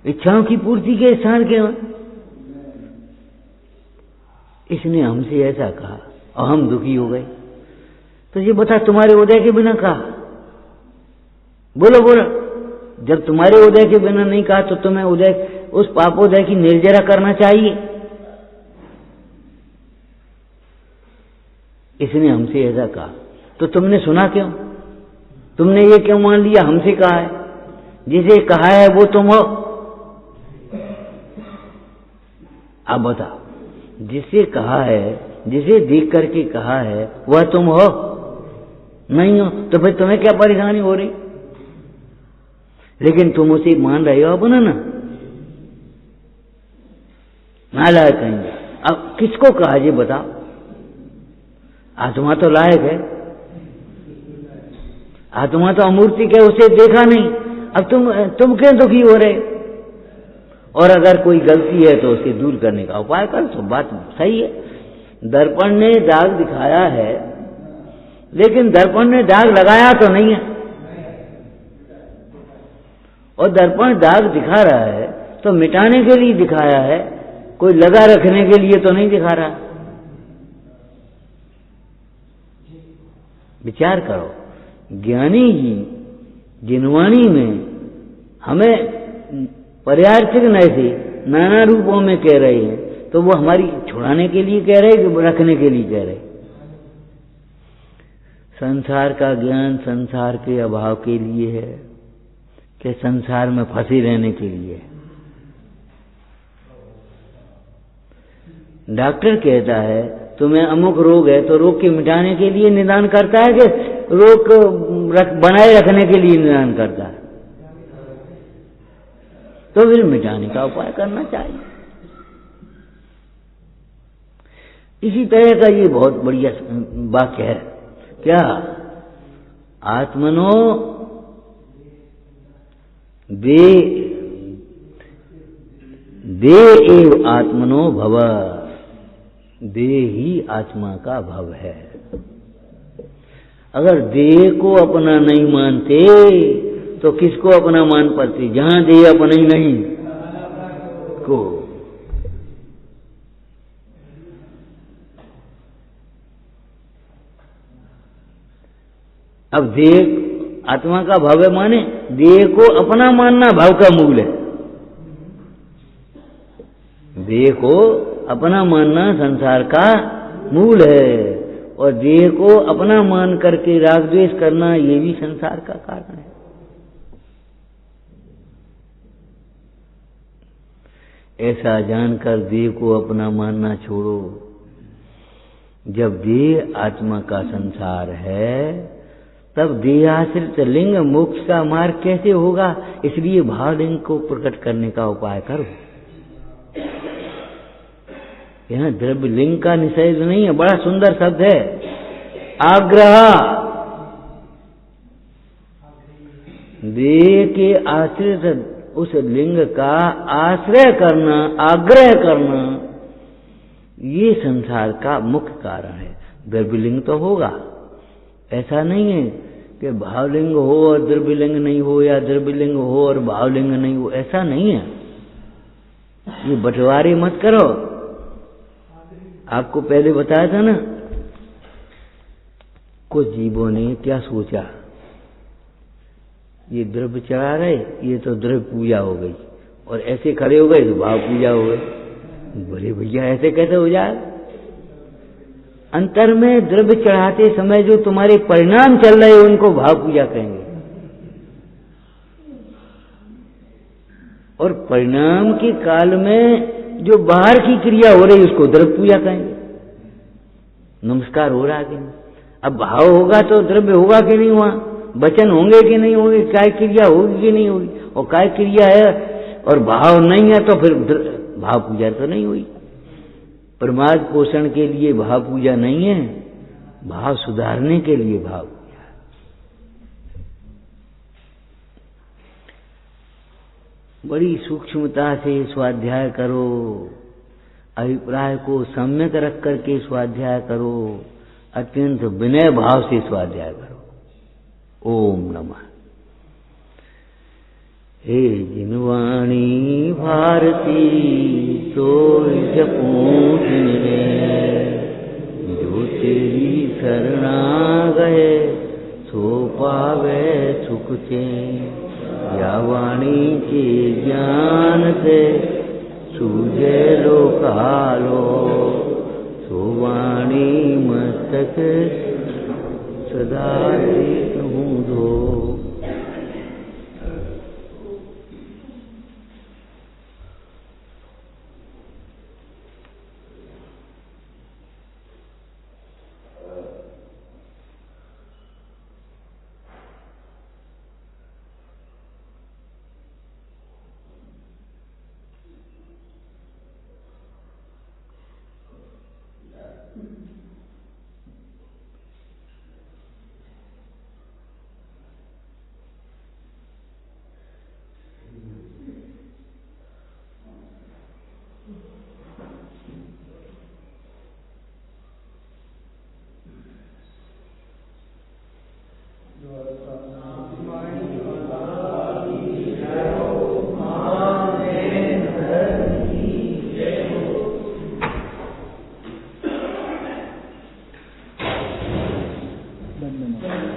इच्छाओं की पूर्ति के स्थान क्यों? इसने हमसे ऐसा कहा और हम दुखी हो गए। तो ये बता, तुम्हारे उदय के बिना कहा? बोलो बोलो, जब तुम्हारे उदय के बिना नहीं कहा तो तुम्हें उदय, उस पापोदय की निर्जरा करना चाहिए। इसने हमसे ऐसा कहा, तो तुमने सुना क्यों? तुमने ये क्यों मान लिया हमसे कहा है? जिसे कहा है वो तुम हो। अब बताओ, जिसे कहा है, जिसे देख करके कहा है वह तुम हो? नहीं हो, तो फिर तुम्हें क्या परेशानी हो रही? लेकिन तुम उसे मान रहे हो अपना ना, नालायक कहेंगे। अब किसको कहा ये बताओ? आत्मा तो लायक है, आत्मा तो अमूर्तिक है, उसे देखा नहीं। अब तुम क्यों दुखी हो रहे? और अगर कोई गलती है तो उसे दूर करने का उपाय कर, तो बात सही है। दर्पण ने दाग दिखाया है, लेकिन दर्पण ने दाग लगाया तो नहीं है। और दर्पण दाग दिखा रहा है तो मिटाने के लिए दिखाया है, कोई लगा रखने के लिए तो नहीं दिखा रहा। विचार करो, ज्ञानी ही जिनवाणी में हमें पर्यार्थक नय से नाना रूपों में कह रहे हैं, तो वो हमारी छुड़ाने के लिए कह रहे कि रखने के लिए कह रहे? संसार का ज्ञान संसार के अभाव के लिए है कि संसार में फंसे रहने के लिए है? डॉक्टर कहता है तुम्हें अमुक रोग है, तो रोग के मिटाने के लिए निदान करता है कि रोग बनाए रखने के लिए निदान करता है? तो फिर मिटाने का उपाय करना चाहिए। इसी तरह का ये बहुत बढ़िया वाक्य है, क्या? आत्मनो दे एव आत्मनो भव, देह ही आत्मा का भव है। अगर देह को अपना नहीं मानते तो किसको अपना मान पाते? जहां देह अपना ही नहीं को। अब देह आत्मा का भव माने देह को अपना मानना भाव का मूल है। देह को अपना मानना संसार का मूल है, और देह को अपना मान करके राग द्वेष करना ये भी संसार का कारण है। ऐसा जानकर देह को अपना मानना छोड़ो। जब देह आत्मा का संसार है, तब देहाश्रित लिंग मोक्ष का मार्ग कैसे होगा? इसलिए भावलिंग को प्रकट करने का उपाय करो। यहाँ द्रव्य लिंग का निषेध नहीं है, बड़ा सुंदर शब्द है, आग्रह। देह के आश्रित उस लिंग का आश्रय करना, आग्रह करना, ये संसार का मुख्य कारण है। द्रव्यलिंग तो होगा, ऐसा नहीं है कि भावलिंग हो और द्रव्यलिंग नहीं हो, या द्रव्यलिंग हो और भावलिंग नहीं हो, ऐसा नहीं है। ये बंटवारे मत करो। आपको पहले बताया था ना, कुछ जीवों ने क्या सोचा, ये द्रव्य चढ़ा रहे, ये तो द्रव्य पूजा हो गई, और ऐसे खड़े हो गए तो भाव पूजा हो गई। बोले भैया ऐसे कैसे हो जाए? अंतर में द्रव्य चढ़ाते समय जो तुम्हारे परिणाम चल रहे उनको भाव पूजा कहेंगे, और परिणाम के काल में जो बाहर की क्रिया हो रही उसको द्रव्य पूजा कहेंगे। नमस्कार हो रहा कि नहीं? अब भाव होगा तो द्रव्य होगा कि नहीं? हुआ वचन होंगे कि नहीं होंगे? काय क्रिया होगी कि नहीं होगी? और काय क्रिया है और भाव नहीं है तो फिर भाव पूजा तो नहीं हुई। प्रमाद पोषण के लिए भाव पूजा नहीं है, भाव सुधारने के लिए भाव पूजा। बड़ी सूक्ष्मता से स्वाध्याय करो, अभिप्राय को सम्यक रख करके स्वाध्याय करो, अत्यंत विनय भाव से स्वाध्याय करो। ओम नमः। हे जिनवाणी भारती तो जपूं जिनने, जो तेरी शरणा गए सो पावे सुख चैन। या वाणी के ज्ञान से सूझे लोकालो, सो वाणी मस्तक सदा हूँ धो। धन्यवाद।